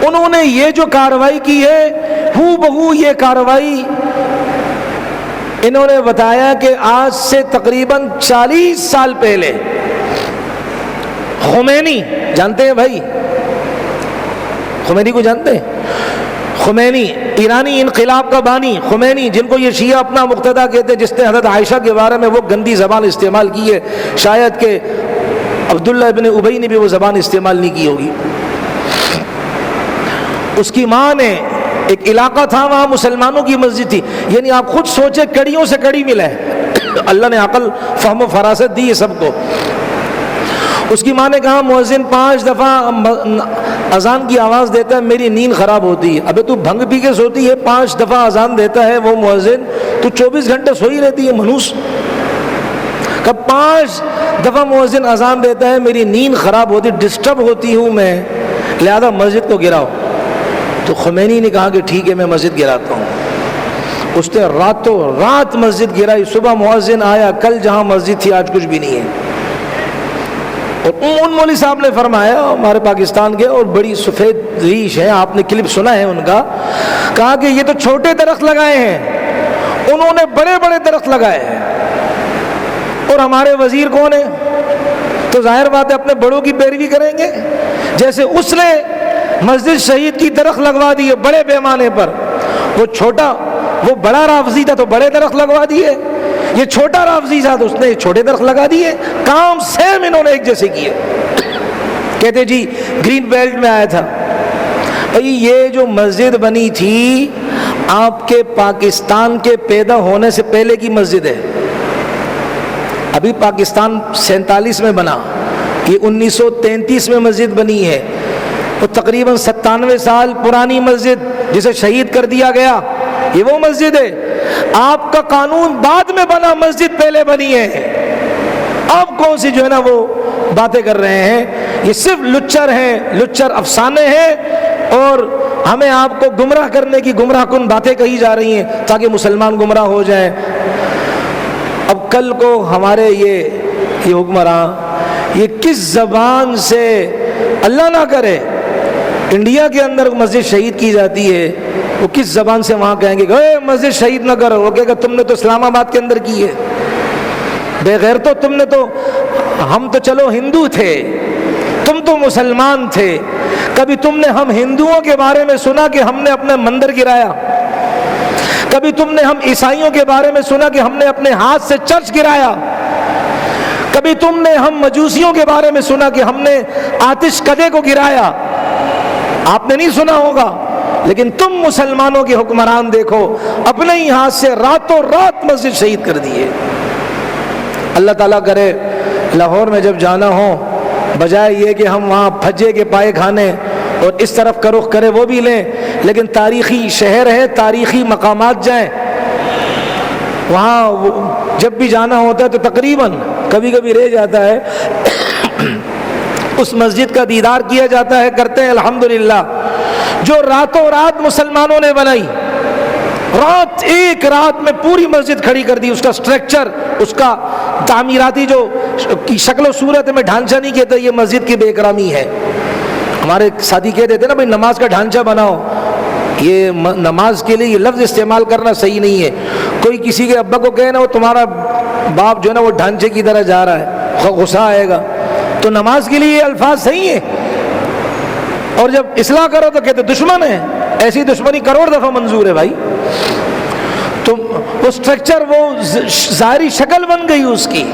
[SPEAKER 1] انہوں نے یہ جو کارروائی کی ہے ہو بہو یہ کارروائی انہوں نے بتایا کہ آج سے تقریباً 40 سال پہلے خمینی، جانتے ہیں بھائی خمینی کو جانتے ہیں؟ خمینی ایرانی انقلاب کا بانی خمینی، جن کو یہ شیعہ اپنا مقتدیٰ کہتے ہیں، جس نے حضرت عائشہ کے بارے میں وہ گندی زبان استعمال کی ہے، شاید کہ عبداللہ ابن ابی نے بھی وہ زبان استعمال نہیں کی ہوگی. اس کی ماں نے، ایک علاقہ تھا وہاں مسلمانوں کی مسجد تھی، یعنی آپ خود سوچے کڑیوں سے کڑی ملا ہے. اللہ نے عقل فہم و فراست دی ہے سب کو. اس کی ماں نے کہا مؤذن 5 دفعہ اذان کی آواز دیتا ہے، میری نیند خراب ہوتی ہے. ابے تو بھنگ پی کے سوتی ہے، 5 دفعہ اذان دیتا ہے وہ مؤذن، تو 24 گھنٹے سوئی رہتی ہے منوس. کب 5 دفعہ مؤذن اذان دیتا ہے، میری نیند خراب ہوتی، ڈسٹرب ہوتی ہوں میں، لہذا مسجد کو گراؤ. تو خمینی نے کہا کہ ٹھیک ہے میں مسجد گراتا ہوں. اس نے راتوں رات مسجد گرائی. صبح مؤذن آیا، کل جہاں مسجد تھی آج کچھ بھی نہیں ہے. اور ان مولوی صاحب نے فرمایا، ہمارے پاکستان کے اور بڑی سفید ریش ہے، آپ نے کلپ سنا ہے ان کا، کہا کہ یہ تو چھوٹے درخت لگائے ہیں، انہوں نے بڑے بڑے درخت لگائے ہیں. اور ہمارے وزیر کون ہیں؟ تو ظاہر بات ہے اپنے بڑوں کی پیروی کریں گے. جیسے اس نے مسجد شہید کی درخت لگوا دیے بڑے پیمانے پر، وہ بڑا رافضی تھا تو بڑے درخت لگوا دیے، یہ چھوٹا رافضی تھا تو اس نے چھوٹے درخت لگا دیے. کام سیم انہوں نے ایک جیسے کیے. کہتے جی گرین بیلٹ میں آیا تھا. بھائی یہ جو مسجد بنی تھی آپ کے پاکستان کے پیدا ہونے سے پہلے کی مسجد ہے. ابھی پاکستان 47 میں بنا، یہ 1933 میں مسجد بنی ہے. وہ تقریباً 97 سال پرانی مسجد جسے شہید کر دیا گیا، یہ وہ مسجد ہے. آپ کا قانون بعد میں بنا، مسجد پہلے بنی ہے. اب کون سی جو ہے نا وہ باتیں کر رہے ہیں؟ یہ صرف لچر ہیں، لچر افسانے ہیں، اور ہمیں آپ کو گمراہ کرنے کی گمراہ کن باتیں کہی جا رہی ہیں تاکہ مسلمان گمراہ ہو جائیں. اب کل کو ہمارے یہ حکمراں یہ کس زبان سے، اللہ نہ کرے انڈیا کے اندر مسجد شہید کی جاتی ہے، وہ کس زبان سے وہاں کہیں گے کہ اے مسجد شہید نہ کرو؟ وہ کہے گا تم نے تو اسلام آباد کے اندر کی ہے، بے غیر تو تم نے تو، ہم تو چلو ہندو تھے، تم تو مسلمان تھے. کبھی تم نے ہم ہندوؤں کے بارے میں سنا کہ ہم نے اپنا مندر گرایا؟ کبھی تم نے ہم عیسائیوں کے بارے میں سنا کہ ہم نے اپنے ہاتھ سے چرچ گرایا؟ کبھی تم نے ہم مجوسیوں کے بارے میں سنا کہ ہم نے آتش کدے کو گرایا؟ آپ نے نہیں سنا ہوگا. لیکن تم مسلمانوں کے حکمران دیکھو، اپنے ہی ہاتھ سے راتوں رات مسجد شہید کر دیے. اللہ تعالیٰ کرے لاہور میں جب جانا ہو، بجائے یہ کہ ہم وہاں پھجے کے پائے کھانے اور اس طرف کا رخ کرے وہ بھی لیں، لیکن تاریخی شہر ہے، تاریخی مقامات جائیں. وہاں جب بھی جانا ہوتا ہے تو تقریباً کبھی کبھی رہ جاتا ہے اس مسجد کا دیدار کیا جاتا ہے، کرتے ہیں الحمدللہ. جو راتوں رات مسلمانوں نے بنائی، ایک رات میں پوری مسجد کھڑی کر دی، اس کا سٹرکچر، اس کا تعمیراتی جو شکل و صورت میں ڈھانچہ نہیں کہتے یہ مسجد کی بے اکرامی ہے۔ ہمارے ساتھی کہہ دیتے نا بھائی نماز کا ڈھانچہ بناؤ، یہ نماز کے لیے یہ لفظ استعمال کرنا صحیح نہیں ہے۔ کوئی کسی کے ابا کو کہے نا وہ تمہارا باپ جو ہے نا وہ ڈھانچے کی طرح جا رہا ہے، غصہ آئے گا۔ تو نماز کے لیے یہ الفاظ صحیح ہیں، اور جب اصلاح کرو تو کہتے دشمن ہے۔ ایسی دشمنی کروڑ دفعہ منظور ہے بھائی۔ تو وہ سٹرکچر، وہ ظاہری شکل بن گئی اس کی۔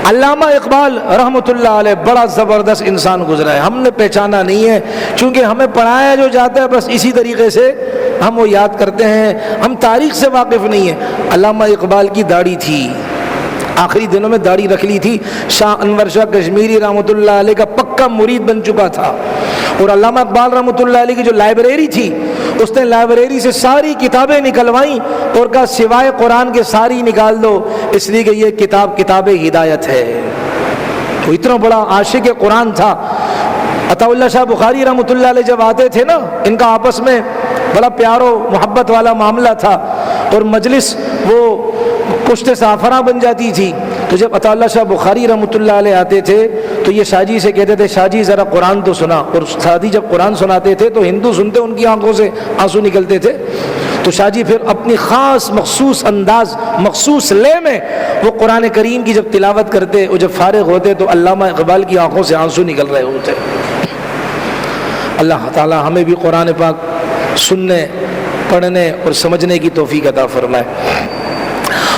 [SPEAKER 1] علامہ اقبال رحمۃ اللہ علیہ بڑا زبردست انسان گزرا ہے، ہم نے پہچانا نہیں ہے چونکہ ہمیں پڑھایا جو جاتا ہے بس اسی طریقے سے ہم وہ یاد کرتے ہیں، ہم تاریخ سے واقف نہیں ہیں۔ علامہ اقبال کی داڑھی تھی، آخری دنوں میں داڑھی رکھ لی تھی۔ شاہ انور شاہ کشمیری رحمۃ اللہ علیہ کا پکا مرید بن چکا تھا، اور علامہ اقبال رحمۃ اللہ علیہ کی جو لائبریری تھی اس نے لائبریری سے ساری کتابیں نکلوائیں اور کہا سوائے قرآن کے ساری نکال دو، اس لیے کہ یہ کتاب کتاب ہدایت ہے۔ وہ اتنا بڑا عاشق قرآن تھا۔ عطا اللہ شاہ بخاری رحمۃ اللہ علیہ جب آتے تھے نا، ان کا آپس میں بڑا پیار و محبت والا معاملہ تھا، اور مجلس وہ کشت سافراں بن جاتی تھی۔ تو جب عطا اللہ شاہ بخاری رحمۃ اللہ علیہ آتے تھے تو یہ شاہ جی سے کہتے تھے شاہ جی ذرا قرآن تو سنا، اور شاہ جی جب قرآن سناتے تھے تو ہندو سنتے ان کی آنکھوں سے آنسو نکلتے تھے، تو شاہ جی پھر اپنی خاص مخصوص انداز، مخصوص لے میں وہ قرآن کریم کی جب تلاوت کرتے، وہ جب فارغ ہوتے تو علامہ اقبال کی آنکھوں سے آنسو نکل رہے ہوتے۔ اللہ تعالی ہمیں بھی قرآن پاک سننے، پڑھنے اور سمجھنے کی توفیق عطا فرمائے۔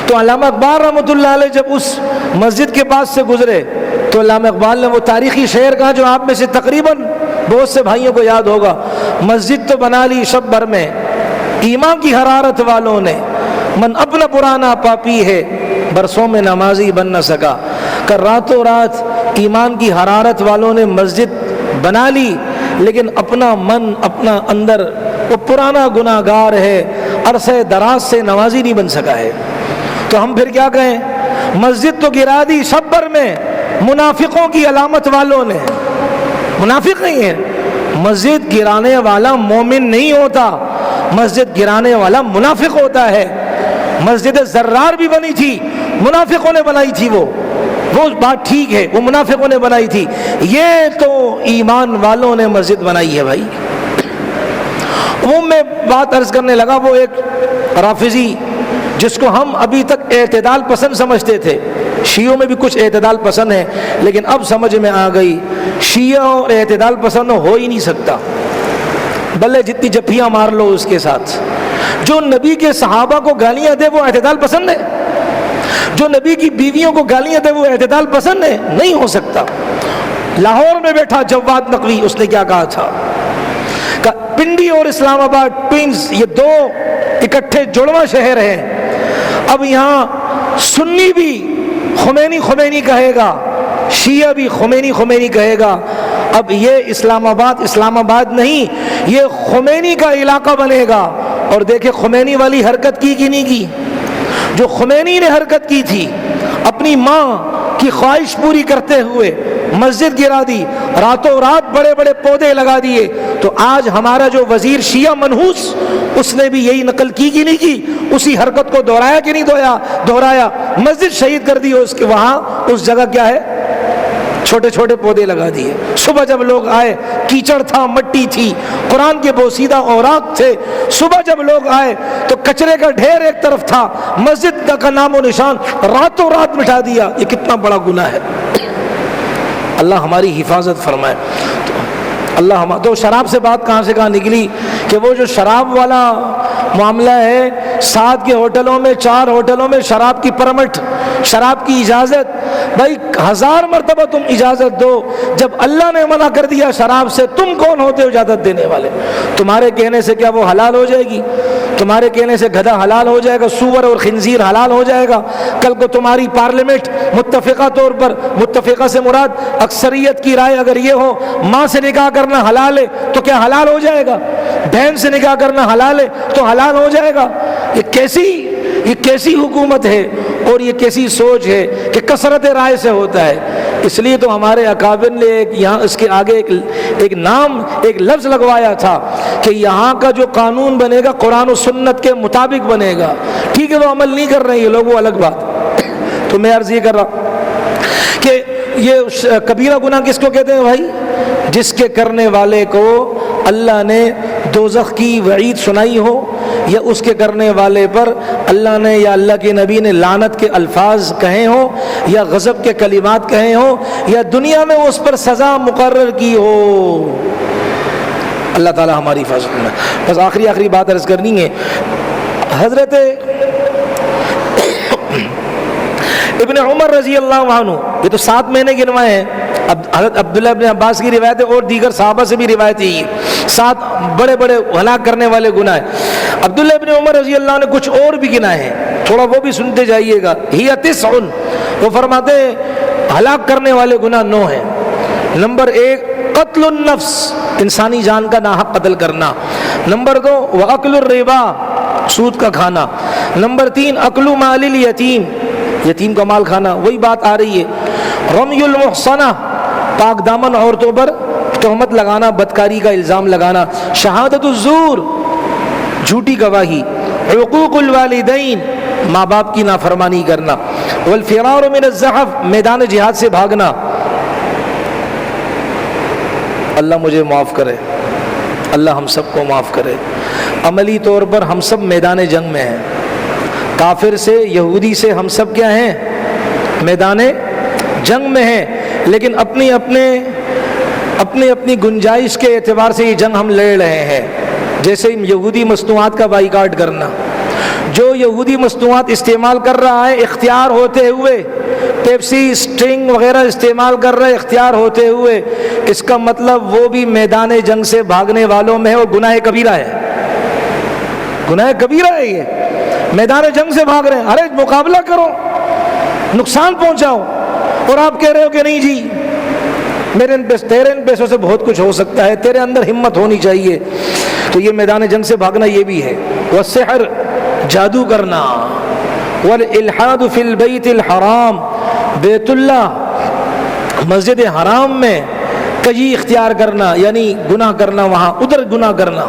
[SPEAKER 1] تو علامہ اقبال رحمۃ اللہ علیہ جب اس مسجد کے پاس سے گزرے تو علامہ اقبال نے وہ تاریخی شعر کہا جو آپ میں سے تقریباً بہت سے بھائیوں کو یاد ہوگا: مسجد تو بنا لی شب بھر میں ایمان کی حرارت والوں نے، من اپنا پرانا پاپی ہے برسوں میں نمازی بن نہ سکا۔ کہ راتوں رات ایمان کی حرارت والوں نے مسجد بنا لی، لیکن اپنا من، اپنا اندر وہ پرانا گناہ گار ہے، عرصہ دراز سے نمازی نہیں بن سکا ہے۔ تو ہم پھر کیا کہیں؟ مسجد تو گرا دی شب بھر میں منافقوں کی علامت والوں نے۔ منافق نہیں ہے، مسجد گرانے والا مومن نہیں ہوتا، مسجد گرانے والا منافق ہوتا ہے۔ مسجد زرار بھی بنی تھی، منافقوں نے بنائی تھی، وہ بات ٹھیک ہے، وہ منافقوں نے بنائی تھی، یہ تو ایمان والوں نے مسجد بنائی ہے بھائی۔ وہ میں بات عرض کرنے لگا، وہ ایک رافضی جس کو ہم ابھی تک اعتدال پسند سمجھتے تھے، شیعوں میں بھی کچھ اعتدال پسند ہیں، لیکن اب سمجھ میں آ گئی شیعہ اور اعتدال پسند ہو ہی نہیں سکتا، بلے جتنی جپیاں مار لو اس کے ساتھ۔ جو نبی کے صحابہ کو گالیاں دے وہ اعتدال پسند ہے، جو نبی کی بیویوں کو گالیاں دے وہ اعتدال پسند ہے؟ نہیں ہو سکتا۔ لاہور میں بیٹھا جواد نقوی، اس نے کیا کہا تھا کہ پنڈی اور اسلام آباد ٹوئنز، یہ دو اکٹھے جڑواں شہر ہیں، اب یہاں سنی بھی خمینی خمینی کہے گا، شیعہ بھی خمینی خمینی کہے گا، اب یہ اسلام آباد نہیں، یہ خمینی کا علاقہ بنے گا۔ اور دیکھیں خمینی والی حرکت کی کہ نہیں کی؟ جو خمینی نے حرکت کی تھی، اپنی ماں کی خواہش پوری کرتے ہوئے مسجد گرا دی، راتوں رات بڑے بڑے پودے لگا دیے، تو آج ہمارا جو وزیر شیعہ منحوس، اس نے بھی یہی نقل کی کہ نہیں کی؟ اسی حرکت کو دہرایا کہ نہیں دہرایا؟ مسجد شہید کر دی، اس کے وہاں اس جگہ کیا ہے؟ چھوٹے چھوٹے پودے لگا دیے۔ صبح جب لوگ آئے کیچڑ تھا، مٹی تھی، قرآن کے بوسیدہ اوراق تھے، صبح جب لوگ آئے تو کچرے کا ڈھیر ایک طرف تھا، مسجد کا نام و نشان راتوں رات مٹا دیا۔ یہ کتنا بڑا گناہ ہے، اللہ ہماری حفاظت فرمائے۔ تو شراب سے بات کہاں سے کہاں نکلی کہ وہ جو شراب والا معاملہ ہے، 7 کے ہوٹلوں میں 4 ہوٹلوں میں شراب کی پرمٹ، شراب کی اجازت، بھائی 1000 مرتبہ تم اجازت دو، جب اللہ نے منع کر دیا شراب سے، تم کون ہوتے ہو اجازت دینے والے؟ تمہارے کہنے سے کیا وہ حلال ہو جائے گی؟ تمہارے کہنے سے گدھا حلال ہو جائے گا، سور اور خنزیر حلال ہو جائے گا؟ کل کو تمہاری پارلیمنٹ متفقہ طور پر، متفقہ سے مراد اکثریت کی رائے اگر یہ ہو ماں سے نکاح کرنا حلال ہے تو کیا حلال ہو جائے گا؟ بہن سے نکاح کرنا حلال ہے تو حلال ہو جائے گا؟ یہ کیسی حکومت ہے اور یہ کیسی سوچ ہے کہ کثرت رائے سے ہوتا ہے؟ اس لیے تو ہمارے اکابر نے یہاں اس کے آگے ایک نام، ایک لفظ لگوایا تھا کہ یہاں کا جو قانون بنے گا قرآن و سنت کے مطابق بنے گا. ٹھیک ہے وہ عمل نہیں کر رہے ہیں یہ لوگ، وہ الگ بات. تو میں عرض یہ کر رہا کہ یہ کبیرہ گناہ کس کو کہتے ہیں بھائی؟ جس کے کرنے والے کو اللہ نے دوزخ کی وعید سنائی ہو، یا اس کے کرنے والے پر اللہ نے یا اللہ کے نبی نے لعنت کے الفاظ کہے ہوں، یا غضب کے کلمات کہے ہوں، یا دنیا میں اس پر سزا مقرر کی ہو. اللہ تعالی ہماری حفاظت میں. بس آخری بات عرض کرنی ہے. حضرت ابن عمر رضی اللہ عنہ، یہ تو 7 مہینے گنوائے ہیں. اب حضرت عبداللہ ابن عباس کی روایت ہے اور دیگر صحابہ سے بھی روایت ہے. 7 بڑے بڑے ہلاک کرنے والے گناہ ہیں. عبداللہ ابن عمر رضی اللہ عنہ نے کچھ اور بھی گنائے ہیں، تھوڑا وہ بھی سنتے جائیے گا. ہی 9، وہ فرماتے ہیں ہلاک کرنے والے گناہ 9 ہیں. نمبر 1 قتل النفس، انسانی جان کا ناحق قتل کرنا. نمبر 2 واکل الربا، سود کا کھانا. نمبر 3 اکل مال الیتیم، یتیم کا مال کھانا. وہی بات آ رہی ہے. رمی المحصنہ، پاک دامن عورتوں پر تہمت لگانا، بدکاری کا الزام لگانا. شہادت الزور، جھوٹی گواہی. حقوق الوالدین، ماں باپ کی نافرمانی کرنا. والفرار من الزحف، میدان جہاد سے بھاگنا. اللہ مجھے معاف کرے، اللہ ہم سب کو معاف کرے. عملی طور پر ہم سب میدان جنگ میں ہیں. کافر سے، یہودی سے ہم سب کیا ہیں؟ میدان جنگ میں ہیں. لیکن اپنی گنجائش کے اعتبار سے یہ جنگ ہم لڑ رہے ہیں. جیسے یہودی مصنوعات کا بائیکاٹ کرنا. جو یہودی مصنوعات استعمال کر رہا ہے اختیار ہوتے ہوئے، پیپسی، اسٹرنگ وغیرہ استعمال کر رہے اختیار ہوتے ہوئے، اس کا مطلب وہ بھی میدان جنگ سے بھاگنے والوں میں ہے، اور گناہ کبیرہ ہے. گناہ کبیرہ ہے یہ. میدان جنگ سے بھاگ رہے ہیں. ارے مقابلہ کرو، نقصان پہنچاؤ، اور آپ کہہ رہے ہو کہ نہیں جی تیرے ان پیسوں سے بہت کچھ ہو سکتا ہے، تیرے اندر ہمت ہونی چاہیے. تو یہ میدان جنگ سے بھاگنا یہ بھی ہے. والسحر، جادو کرنا. والالحاد فی البیت الحرام، بیت اللہ مسجد حرام میں کجی اختیار کرنا، یعنی گناہ کرنا، وہاں ادھر گناہ کرنا.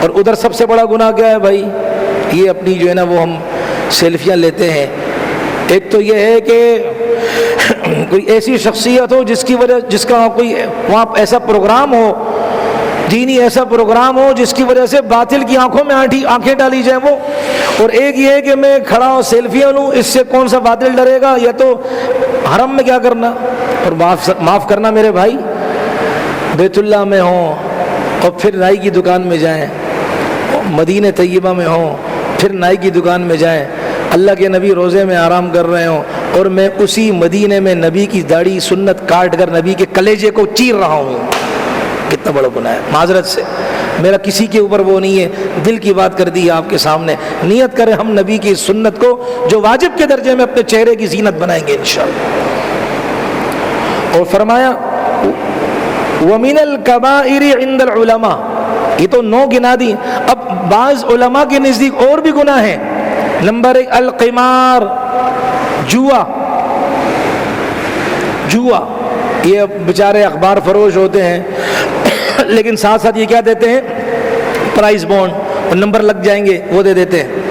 [SPEAKER 1] اور ادھر سب سے بڑا گناہ کیا ہے بھائی؟ یہ اپنی جو ہے نا وہ ہم سیلفیاں لیتے ہیں. ایک تو یہ ہے کہ کوئی ایسی شخصیت ہو جس کا کوئی وہاں ایسا پروگرام ہو، دینی ایسا پروگرام ہو جس کی وجہ سے باطل کی آنکھوں میں آنکھیں ڈالی جائیں وہ. اور ایک یہ ہے کہ میں کھڑا ہوں سیلفیاں لوں، اس سے کون سا باطل ڈرے گا؟ یا تو حرم میں کیا کرنا. اور معاف کرنا میرے بھائی، بیت اللہ میں ہوں اور پھر نائی کی دکان میں جائیں، مدینہ طیبہ میں ہوں پھر نائی کی دکان میں جائیں، اللہ کے نبی روزے میں آرام کر رہے ہوں، اور میں اسی مدینے میں نبی کی داڑھی سنت کاٹ کر نبی کے کلیجے کو چیر رہا ہوں. کتنا بڑا گناہ ہے. معذرت سے میرا کسی کے اوپر وہ نہیں ہے، دل کی بات کر دی آپ کے سامنے. نیت کریں ہم نبی کی سنت کو جو واجب کے درجے میں اپنے چہرے کی زینت بنائیں گے انشاءاللہ. اور فرمایا وَمِنَ الْكَبَائِرِ عِنْدَ الْعُلَمَاءِ، یہ تو 9 گنا دی. اب بعض علماء کے نزدیک اور بھی گناہ ہیں. نمبر 1 القمار، جوا. یہ بیچارے اخبار فروش ہوتے ہیں لیکن ساتھ ساتھ یہ کیا دیتے ہیں؟ پرائز بونڈ، اور نمبر لگ جائیں گے وہ دے دیتے ہیں.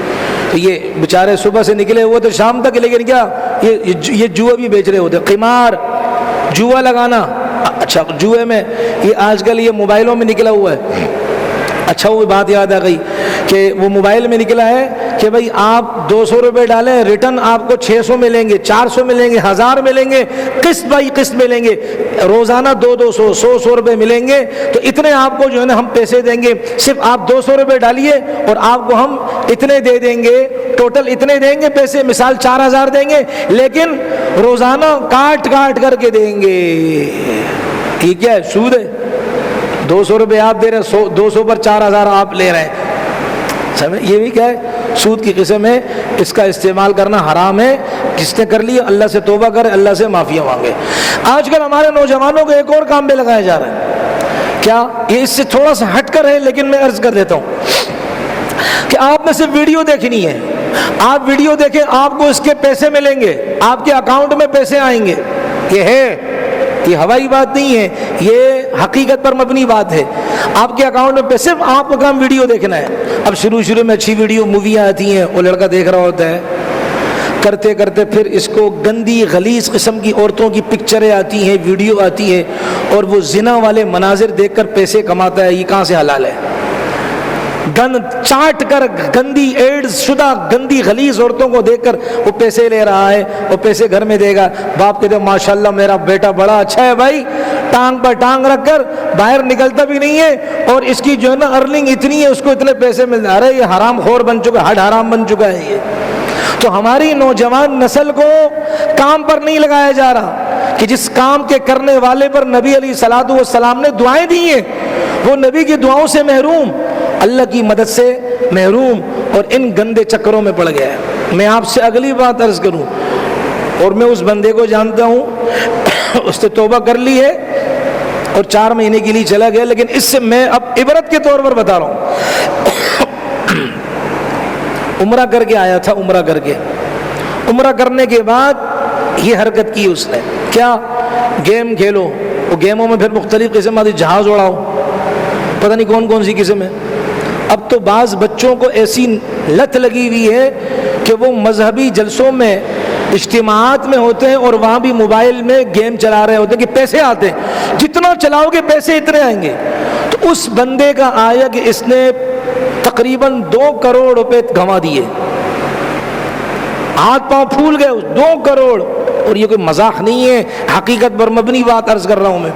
[SPEAKER 1] تو یہ بیچارے صبح سے نکلے ہوئے تو شام تک، لیکن کیا یہ جوا بھی بیچ رہے ہوتے ہیں. قمار، جوا لگانا. اچھا جوئے میں یہ آج کل یہ موبائلوں میں نکلا ہوا ہے. اچھا وہ بات یاد آ گئی کہ وہ موبائل میں نکلا ہے کہ بھائی آپ 200 روپے ڈالیں، ریٹرن آپ کو 600 ملیں گے، 400 ملیں گے، 1000 ملیں گے، قسط بائی قسط ملیں گے، روزانہ 200 100 روپے ملیں گے. تو اتنے آپ کو جو ہے نا ہم پیسے دیں گے، صرف آپ 200 روپے ڈالیے اور آپ کو ہم اتنے دے دیں گے، ٹوٹل اتنے دیں گے پیسے، مثال 4000 دیں گے، لیکن روزانہ کاٹ کر کے دیں گے. یہ کیا ہے؟ سود ہے. 200 روپے آپ دے رہے ہیں، 200 پر 4000 آپ لے رہے ہیں. یہ بھی کیا ہے؟ سود کی قسم ہے. اس کا استعمال کرنا حرام ہے. جس نے کر لیا اللہ سے توبہ کرے، اللہ سے معافیاں مانگے. آج کل ہمارے نوجوانوں کو ایک اور کام پہ لگایا جا رہا ہے. کیا؟ یہ اس سے تھوڑا سا ہٹ کر ہے لیکن میں عرض کر دیتا ہوں کہ آپ نے صرف ویڈیو دیکھنی ہے. آپ ویڈیو دیکھیں، آپ کو اس کے پیسے ملیں گے، آپ کے اکاؤنٹ میں پیسے آئیں گے. یہ ہے، یہ ہوائی بات نہیں ہے، یہ حقیقت پر مبنی بات ہے۔ آپ کے اکاؤنٹ میں صرف آپ کو کام ویڈیو دیکھنا ہے۔ اب شروع میں اچھی ویڈیو موویاں آتی ہیں، وہ لڑکا دیکھ رہا ہوتا ہے، کرتے کرتے پھر اس کو گندی غلیظ قسم کی عورتوں کی پکچریں آتی ہیں، ویڈیو آتی ہے، اور وہ زنا والے مناظر دیکھ کر پیسے کماتا ہے۔ یہ کہاں سے حلال ہے؟ گند چاٹ کر گندی ایڈز شدہ گندی غلیظ عورتوں کو دیکھ کر وہ پیسے لے رہا ہے، وہ پیسے گھر میں دے گا۔ باپ کہتے ہیں ماشاءاللہ میرا بیٹا بڑا اچھا ہے بھائی، ٹانگ پر ٹانگ رکھ کر باہر نکلتا بھی نہیں ہے، اور اس کی جو ہے نا ارننگ اتنی ہے، اس کو اتنے پیسے مل رہے ہیں۔ یہ حرام خور بن چکا ہے، ہڈ حرام بن چکا ہے یہ۔ تو ہماری نوجوان نسل کو کام پر نہیں لگایا جا رہا کہ جس کام کے کرنے والے پر نبی علیہ الصلوۃ والسلام نے دعائیں دی ہیں، وہ نبی کی دعاؤں سے محروم، اللہ کی مدد سے محروم، اور ان گندے چکروں میں پڑ گیا ہے۔ میں آپ سے اگلی بات عرض کروں، اور میں اس بندے کو جانتا ہوں، اس نے توبہ کر لی ہے اور 4 مہینے کے لیے چلا گیا، لیکن اس سے میں اب عبرت کے طور پر بتا رہا ہوں۔ عمرہ کر کے آیا تھا، عمرہ کرنے کے بعد یہ حرکت کی اس نے، کیا؟ گیم کھیلو، وہ گیموں میں پھر مختلف قسم آتی، جہاز اڑاؤ، پتہ نہیں کون کون سی قسم ہے۔ اب تو بعض بچوں کو ایسی لت لگی ہوئی ہے کہ وہ مذہبی جلسوں میں اجتماعات میں ہوتے ہیں اور وہاں بھی موبائل میں گیم چلا رہے ہوتے ہیں کہ پیسے آتے ہیں، جتنا چلاؤ گے پیسے اتنے آئیں گے۔ تو اس بندے کا آیا کہ اس نے تقریباً 2 کروڑ روپے گنوا دیے، ہاتھ پاؤں پھول گئے، 2 کروڑ، اور یہ کوئی مذاق نہیں ہے، حقیقت پر مبنی بات عرض کر رہا ہوں میں۔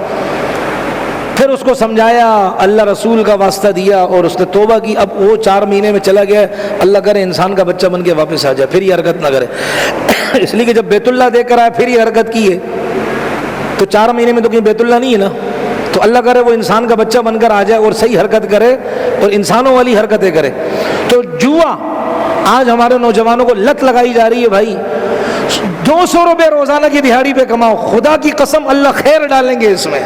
[SPEAKER 1] پھر اس کو سمجھایا، اللہ رسول کا واسطہ دیا، اور اس نے توبہ کی۔ اب وہ 4 مہینے میں چلا گیا، اللہ کرے انسان کا بچہ بن کے واپس آ جائے، پھر یہ حرکت نہ کرے۔ اس لیے کہ جب بیت اللہ دیکھ کر آیا پھر یہ حرکت کی ہے، تو 4 مہینے میں تو کہیں بیت اللہ نہیں ہے نا، تو اللہ کرے وہ انسان کا بچہ بن کر آ جائے اور صحیح حرکت کرے اور انسانوں والی حرکتیں کرے۔ تو جوا آج ہمارے نوجوانوں کو لت لگائی جا رہی ہے بھائی، 200 روپے روزانہ کی دہاڑی پہ کماؤ، خدا کی قسم اللہ خیر ڈالیں گے اس میں،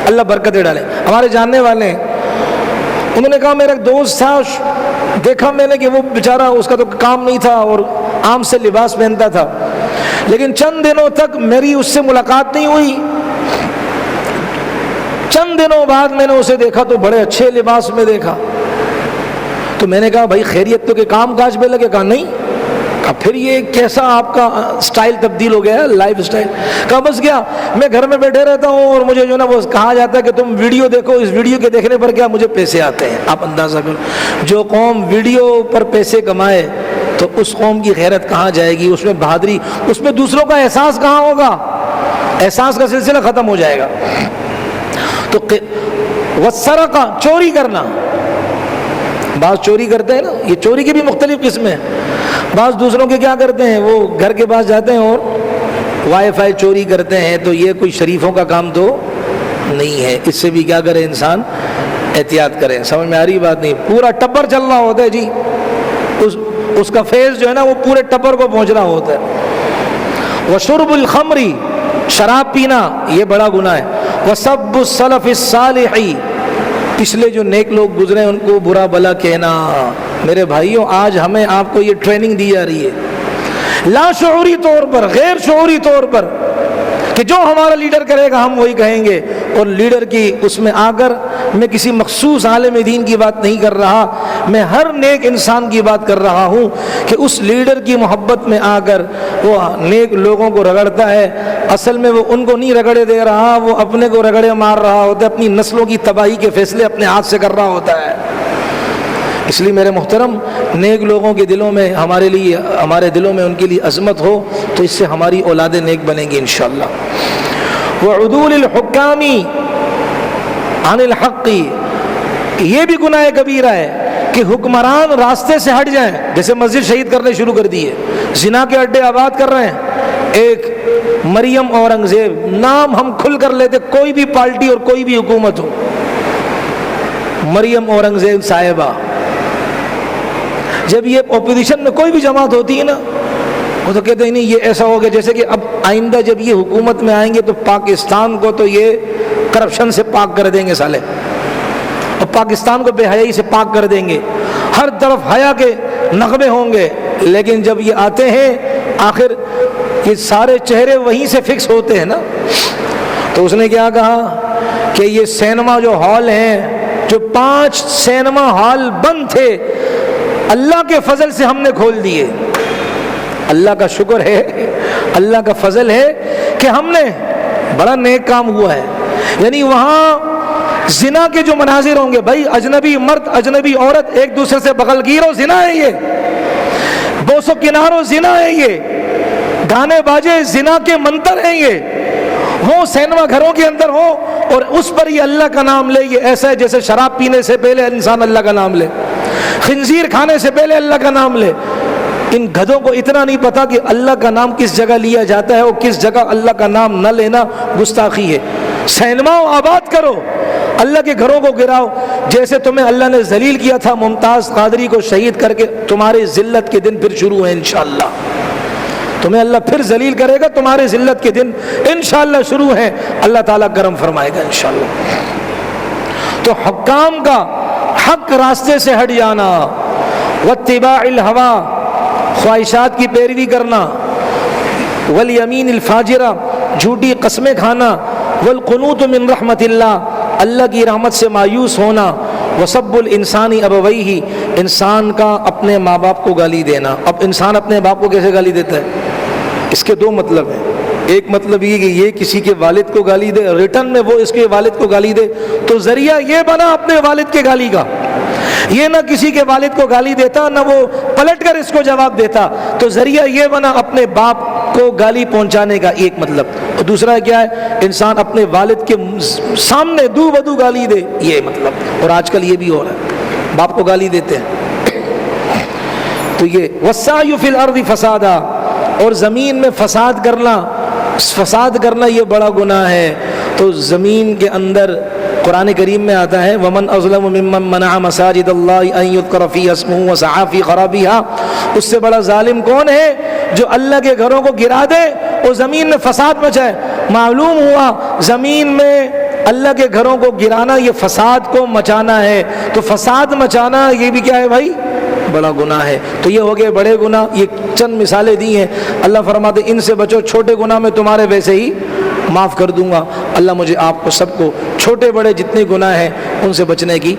[SPEAKER 1] اللہ برکتیں ڈالیں۔ ہمارے جاننے والے ہیں، انہوں نے کہا میرا ایک دوست تھا، دیکھا میں نے کہ وہ بیچارہ اس کا تو کام نہیں تھا اور عام سے لباس پہنتا تھا، لیکن چند دنوں تک میری اس سے ملاقات نہیں ہوئی، چند دنوں بعد میں نے اسے دیکھا تو بڑے اچھے لباس میں دیکھا۔ تو میں نے کہا بھائی خیریت تو کہ کام کاج پہ لگے؟ کہا نہیں۔ کہا پھر یہ کیسا آپ کا سٹائل تبدیل ہو گیا ہے، لائف سٹائل؟ کہا بس کیا، میں گھر میں بیٹھے رہتا ہوں اور مجھے جو نا وہ کہا جاتا ہے کہ تم ویڈیو دیکھو، اس ویڈیو کے دیکھنے پر کیا مجھے پیسے آتے ہیں۔ آپ اندازہ کرو، جو قوم ویڈیو پر پیسے کمائے تو اس قوم کی غیرت کہاں جائے گی، اس میں بہادری، اس میں دوسروں کا احساس کہاں ہوگا؟ احساس کا سلسلہ ختم ہو جائے گا۔ تو والسرقہ، چوری کرنا، بعض چوری کرتے ہیں نا، یہ چوری کی بھی مختلف قسمیں ہیں۔ بعض دوسروں کے کیا کرتے ہیں، وہ گھر کے پاس جاتے ہیں اور وائی فائی چوری کرتے ہیں، تو یہ کوئی شریفوں کا کام تو نہیں ہے، اس سے بھی کیا کرے انسان، احتیاط کرے۔ سمجھ میں آ رہی بات نہیں؟ پورا ٹبر چل رہا ہوتا ہے جی، اس کا فیض جو ہے نا وہ پورے ٹبر کو پہنچ رہا ہوتا ہے۔ وشرب الخمر، شراب پینا یہ بڑا گناہ ہے۔ وسب السلف الصالح، پچھلے جو نیک لوگ گزرے ان کو برا بلا کہنا۔ میرے بھائیوں آج ہمیں آپ کو یہ ٹریننگ دی جا رہی ہے لا شعوری طور پر، غیر شعوری طور پر، کہ جو ہمارا لیڈر کرے گا ہم وہی کہیں گے، اور لیڈر کی اس میں آ کر میں کسی مخصوص عالم دین کی بات نہیں کر رہا، میں ہر نیک انسان کی بات کر رہا ہوں کہ اس لیڈر کی محبت میں آ کر وہ نیک لوگوں کو رگڑتا ہے، اصل میں وہ ان کو نہیں رگڑے دے رہا، وہ اپنے کو رگڑے مار رہا ہوتا ہے، اپنی نسلوں کی تباہی کے فیصلے اپنے ہاتھ سے کر رہا ہوتا ہے۔ اس لیے میرے محترم، نیک لوگوں کے دلوں میں ہمارے دلوں میں ان کے لیے عظمت ہو تو اس سے ہماری اولادیں نیک بنیں گی انشاءاللہ۔ وعدول الحکام عن الحق، یہ بھی گناہ کبیرہ ہے کہ حکمران راستے سے ہٹ جائیں، جیسے مسجد شہید کرنے شروع کر دیے، زنا کے اڈے آباد کر رہے ہیں۔ ایک مریم اورنگزیب نام ہم کھل کر لیتے، کوئی بھی پارٹی اور کوئی بھی حکومت ہو، مریم اورنگزیب صاحبہ، جب یہ اپوزیشن میں کوئی بھی جماعت ہوتی ہے نا، وہ تو کہتے ہیں نہیں یہ ایسا ہو گیا، جیسے کہ اب آئندہ جب یہ حکومت میں آئیں گے تو پاکستان کو تو یہ کرپشن سے پاک کر دیں گے سالے، اور پاکستان کو بے حیائی سے پاک کر دیں گے، ہر طرف حیا کے نغمے ہوں گے۔ لیکن جب یہ آتے ہیں آخر یہ سارے چہرے وہیں سے فکس ہوتے ہیں نا. تو اس نے کیا کہا کہ یہ سینما جو ہال ہیں، جو 5 سینما ہال بند تھے، اللہ کے فضل سے ہم نے کھول دیے. اللہ کا شکر ہے، اللہ کا فضل ہے کہ ہم نے بڑا نیک کام ہوا ہے. یعنی وہاں زنا کے جو مناظر ہوں گے، بھائی اجنبی مرد اجنبی عورت ایک دوسرے سے بغل گیرو زنا ہے، یہ بوس و کناروں زنا ہے، یہ گانے باجے زنا کے منتر ہیں، یہ ہو سینما گھروں کے اندر ہو اور اس پر یہ اللہ کا نام لے. یہ ایسا ہے جیسے شراب پینے سے پہلے انسان اللہ کا نام لے، خنزیر کھانے سے پہلے اللہ کا نام لے. ان گدھوں کو اتنا نہیں پتا کہ اللہ کا نام کس جگہ لیا جاتا ہے اور کس جگہ اللہ کا نام نہ لینا گستاخی ہے. سینما آباد کرو، اللہ کے گھروں کو گراؤ. جیسے تمہیں اللہ نے ذلیل کیا تھا ممتاز قادری کو شہید کر کے، تمہاری ذلت کے دن پھر شروع ہیں انشاءاللہ. تمہیں اللہ پھر ذلیل کرے گا، تمہارے ذلت کے دن انشاءاللہ شروع ہیں. اللہ تعالیٰ کرم فرمائے گا انشاءاللہ. تو حکام کا حق راستے سے ہٹ جانا، واتباع الہوا، خواہشات کی پیروی کرنا، والیمین الفاجرہ، جھوٹی قسمیں کھانا، والقنوط من رحمت اللہ، اللہ کی رحمت سے مایوس ہونا، وسب الانسانی ابویہ، انسان کا اپنے ماں باپ کو گالی دینا. اب انسان اپنے باپ کو کیسے گالی دیتا ہے؟ اس کے 2 مطلب ہیں. ایک مطلب یہ کہ یہ کسی کے والد کو گالی دے، ریٹرن میں وہ اس کے والد کو گالی دے، تو ذریعہ یہ بنا اپنے والد کے گالی کا. یہ نہ کسی کے والد کو گالی دیتا، نہ وہ پلٹ کر اس کو جواب دیتا، تو ذریعہ یہ بنا اپنے باپ کو گالی پہنچانے کا. ایک مطلب. اور دوسرا کیا ہے؟ انسان اپنے والد کے سامنے دو بدو گالی دے، یہ مطلب. اور آج کل یہ بھی ہو رہا ہے، باپ کو گالی دیتے ہیں. تو یہ والسعی فی الارض فسادا، اور زمین میں فساد کرنا یہ بڑا گناہ ہے. تو زمین کے اندر قرآن کریم میں آتا ہے وَمَنْ أَظْلَمُ مِمَّنْ مَنَعَ مَسَاجِدَ اللَّهِ أَنْ يُذْكَرَ فِيهَا اسْمُهُ وَسَعَىٰ فِي خَرَابِهَا. اس سے بڑا ظالم کون ہے جو اللہ کے گھروں کو گرا دے اور زمین میں فساد مچائے. معلوم ہوا زمین میں اللہ کے گھروں کو گرانا یہ فساد کو مچانا ہے. تو فساد مچانا یہ بھی کیا ہے بھائی؟ بڑا گناہ ہے. تو یہ ہو گئے بڑے گناہ. یہ چند مثالیں دی ہیں. اللہ فرماتے ان سے بچو، چھوٹے گناہ میں تمہارے ویسے ہی معاف کر دوں گا. اللہ مجھے آپ کو سب کو چھوٹے بڑے جتنے گناہ ہیں ان سے بچنے کی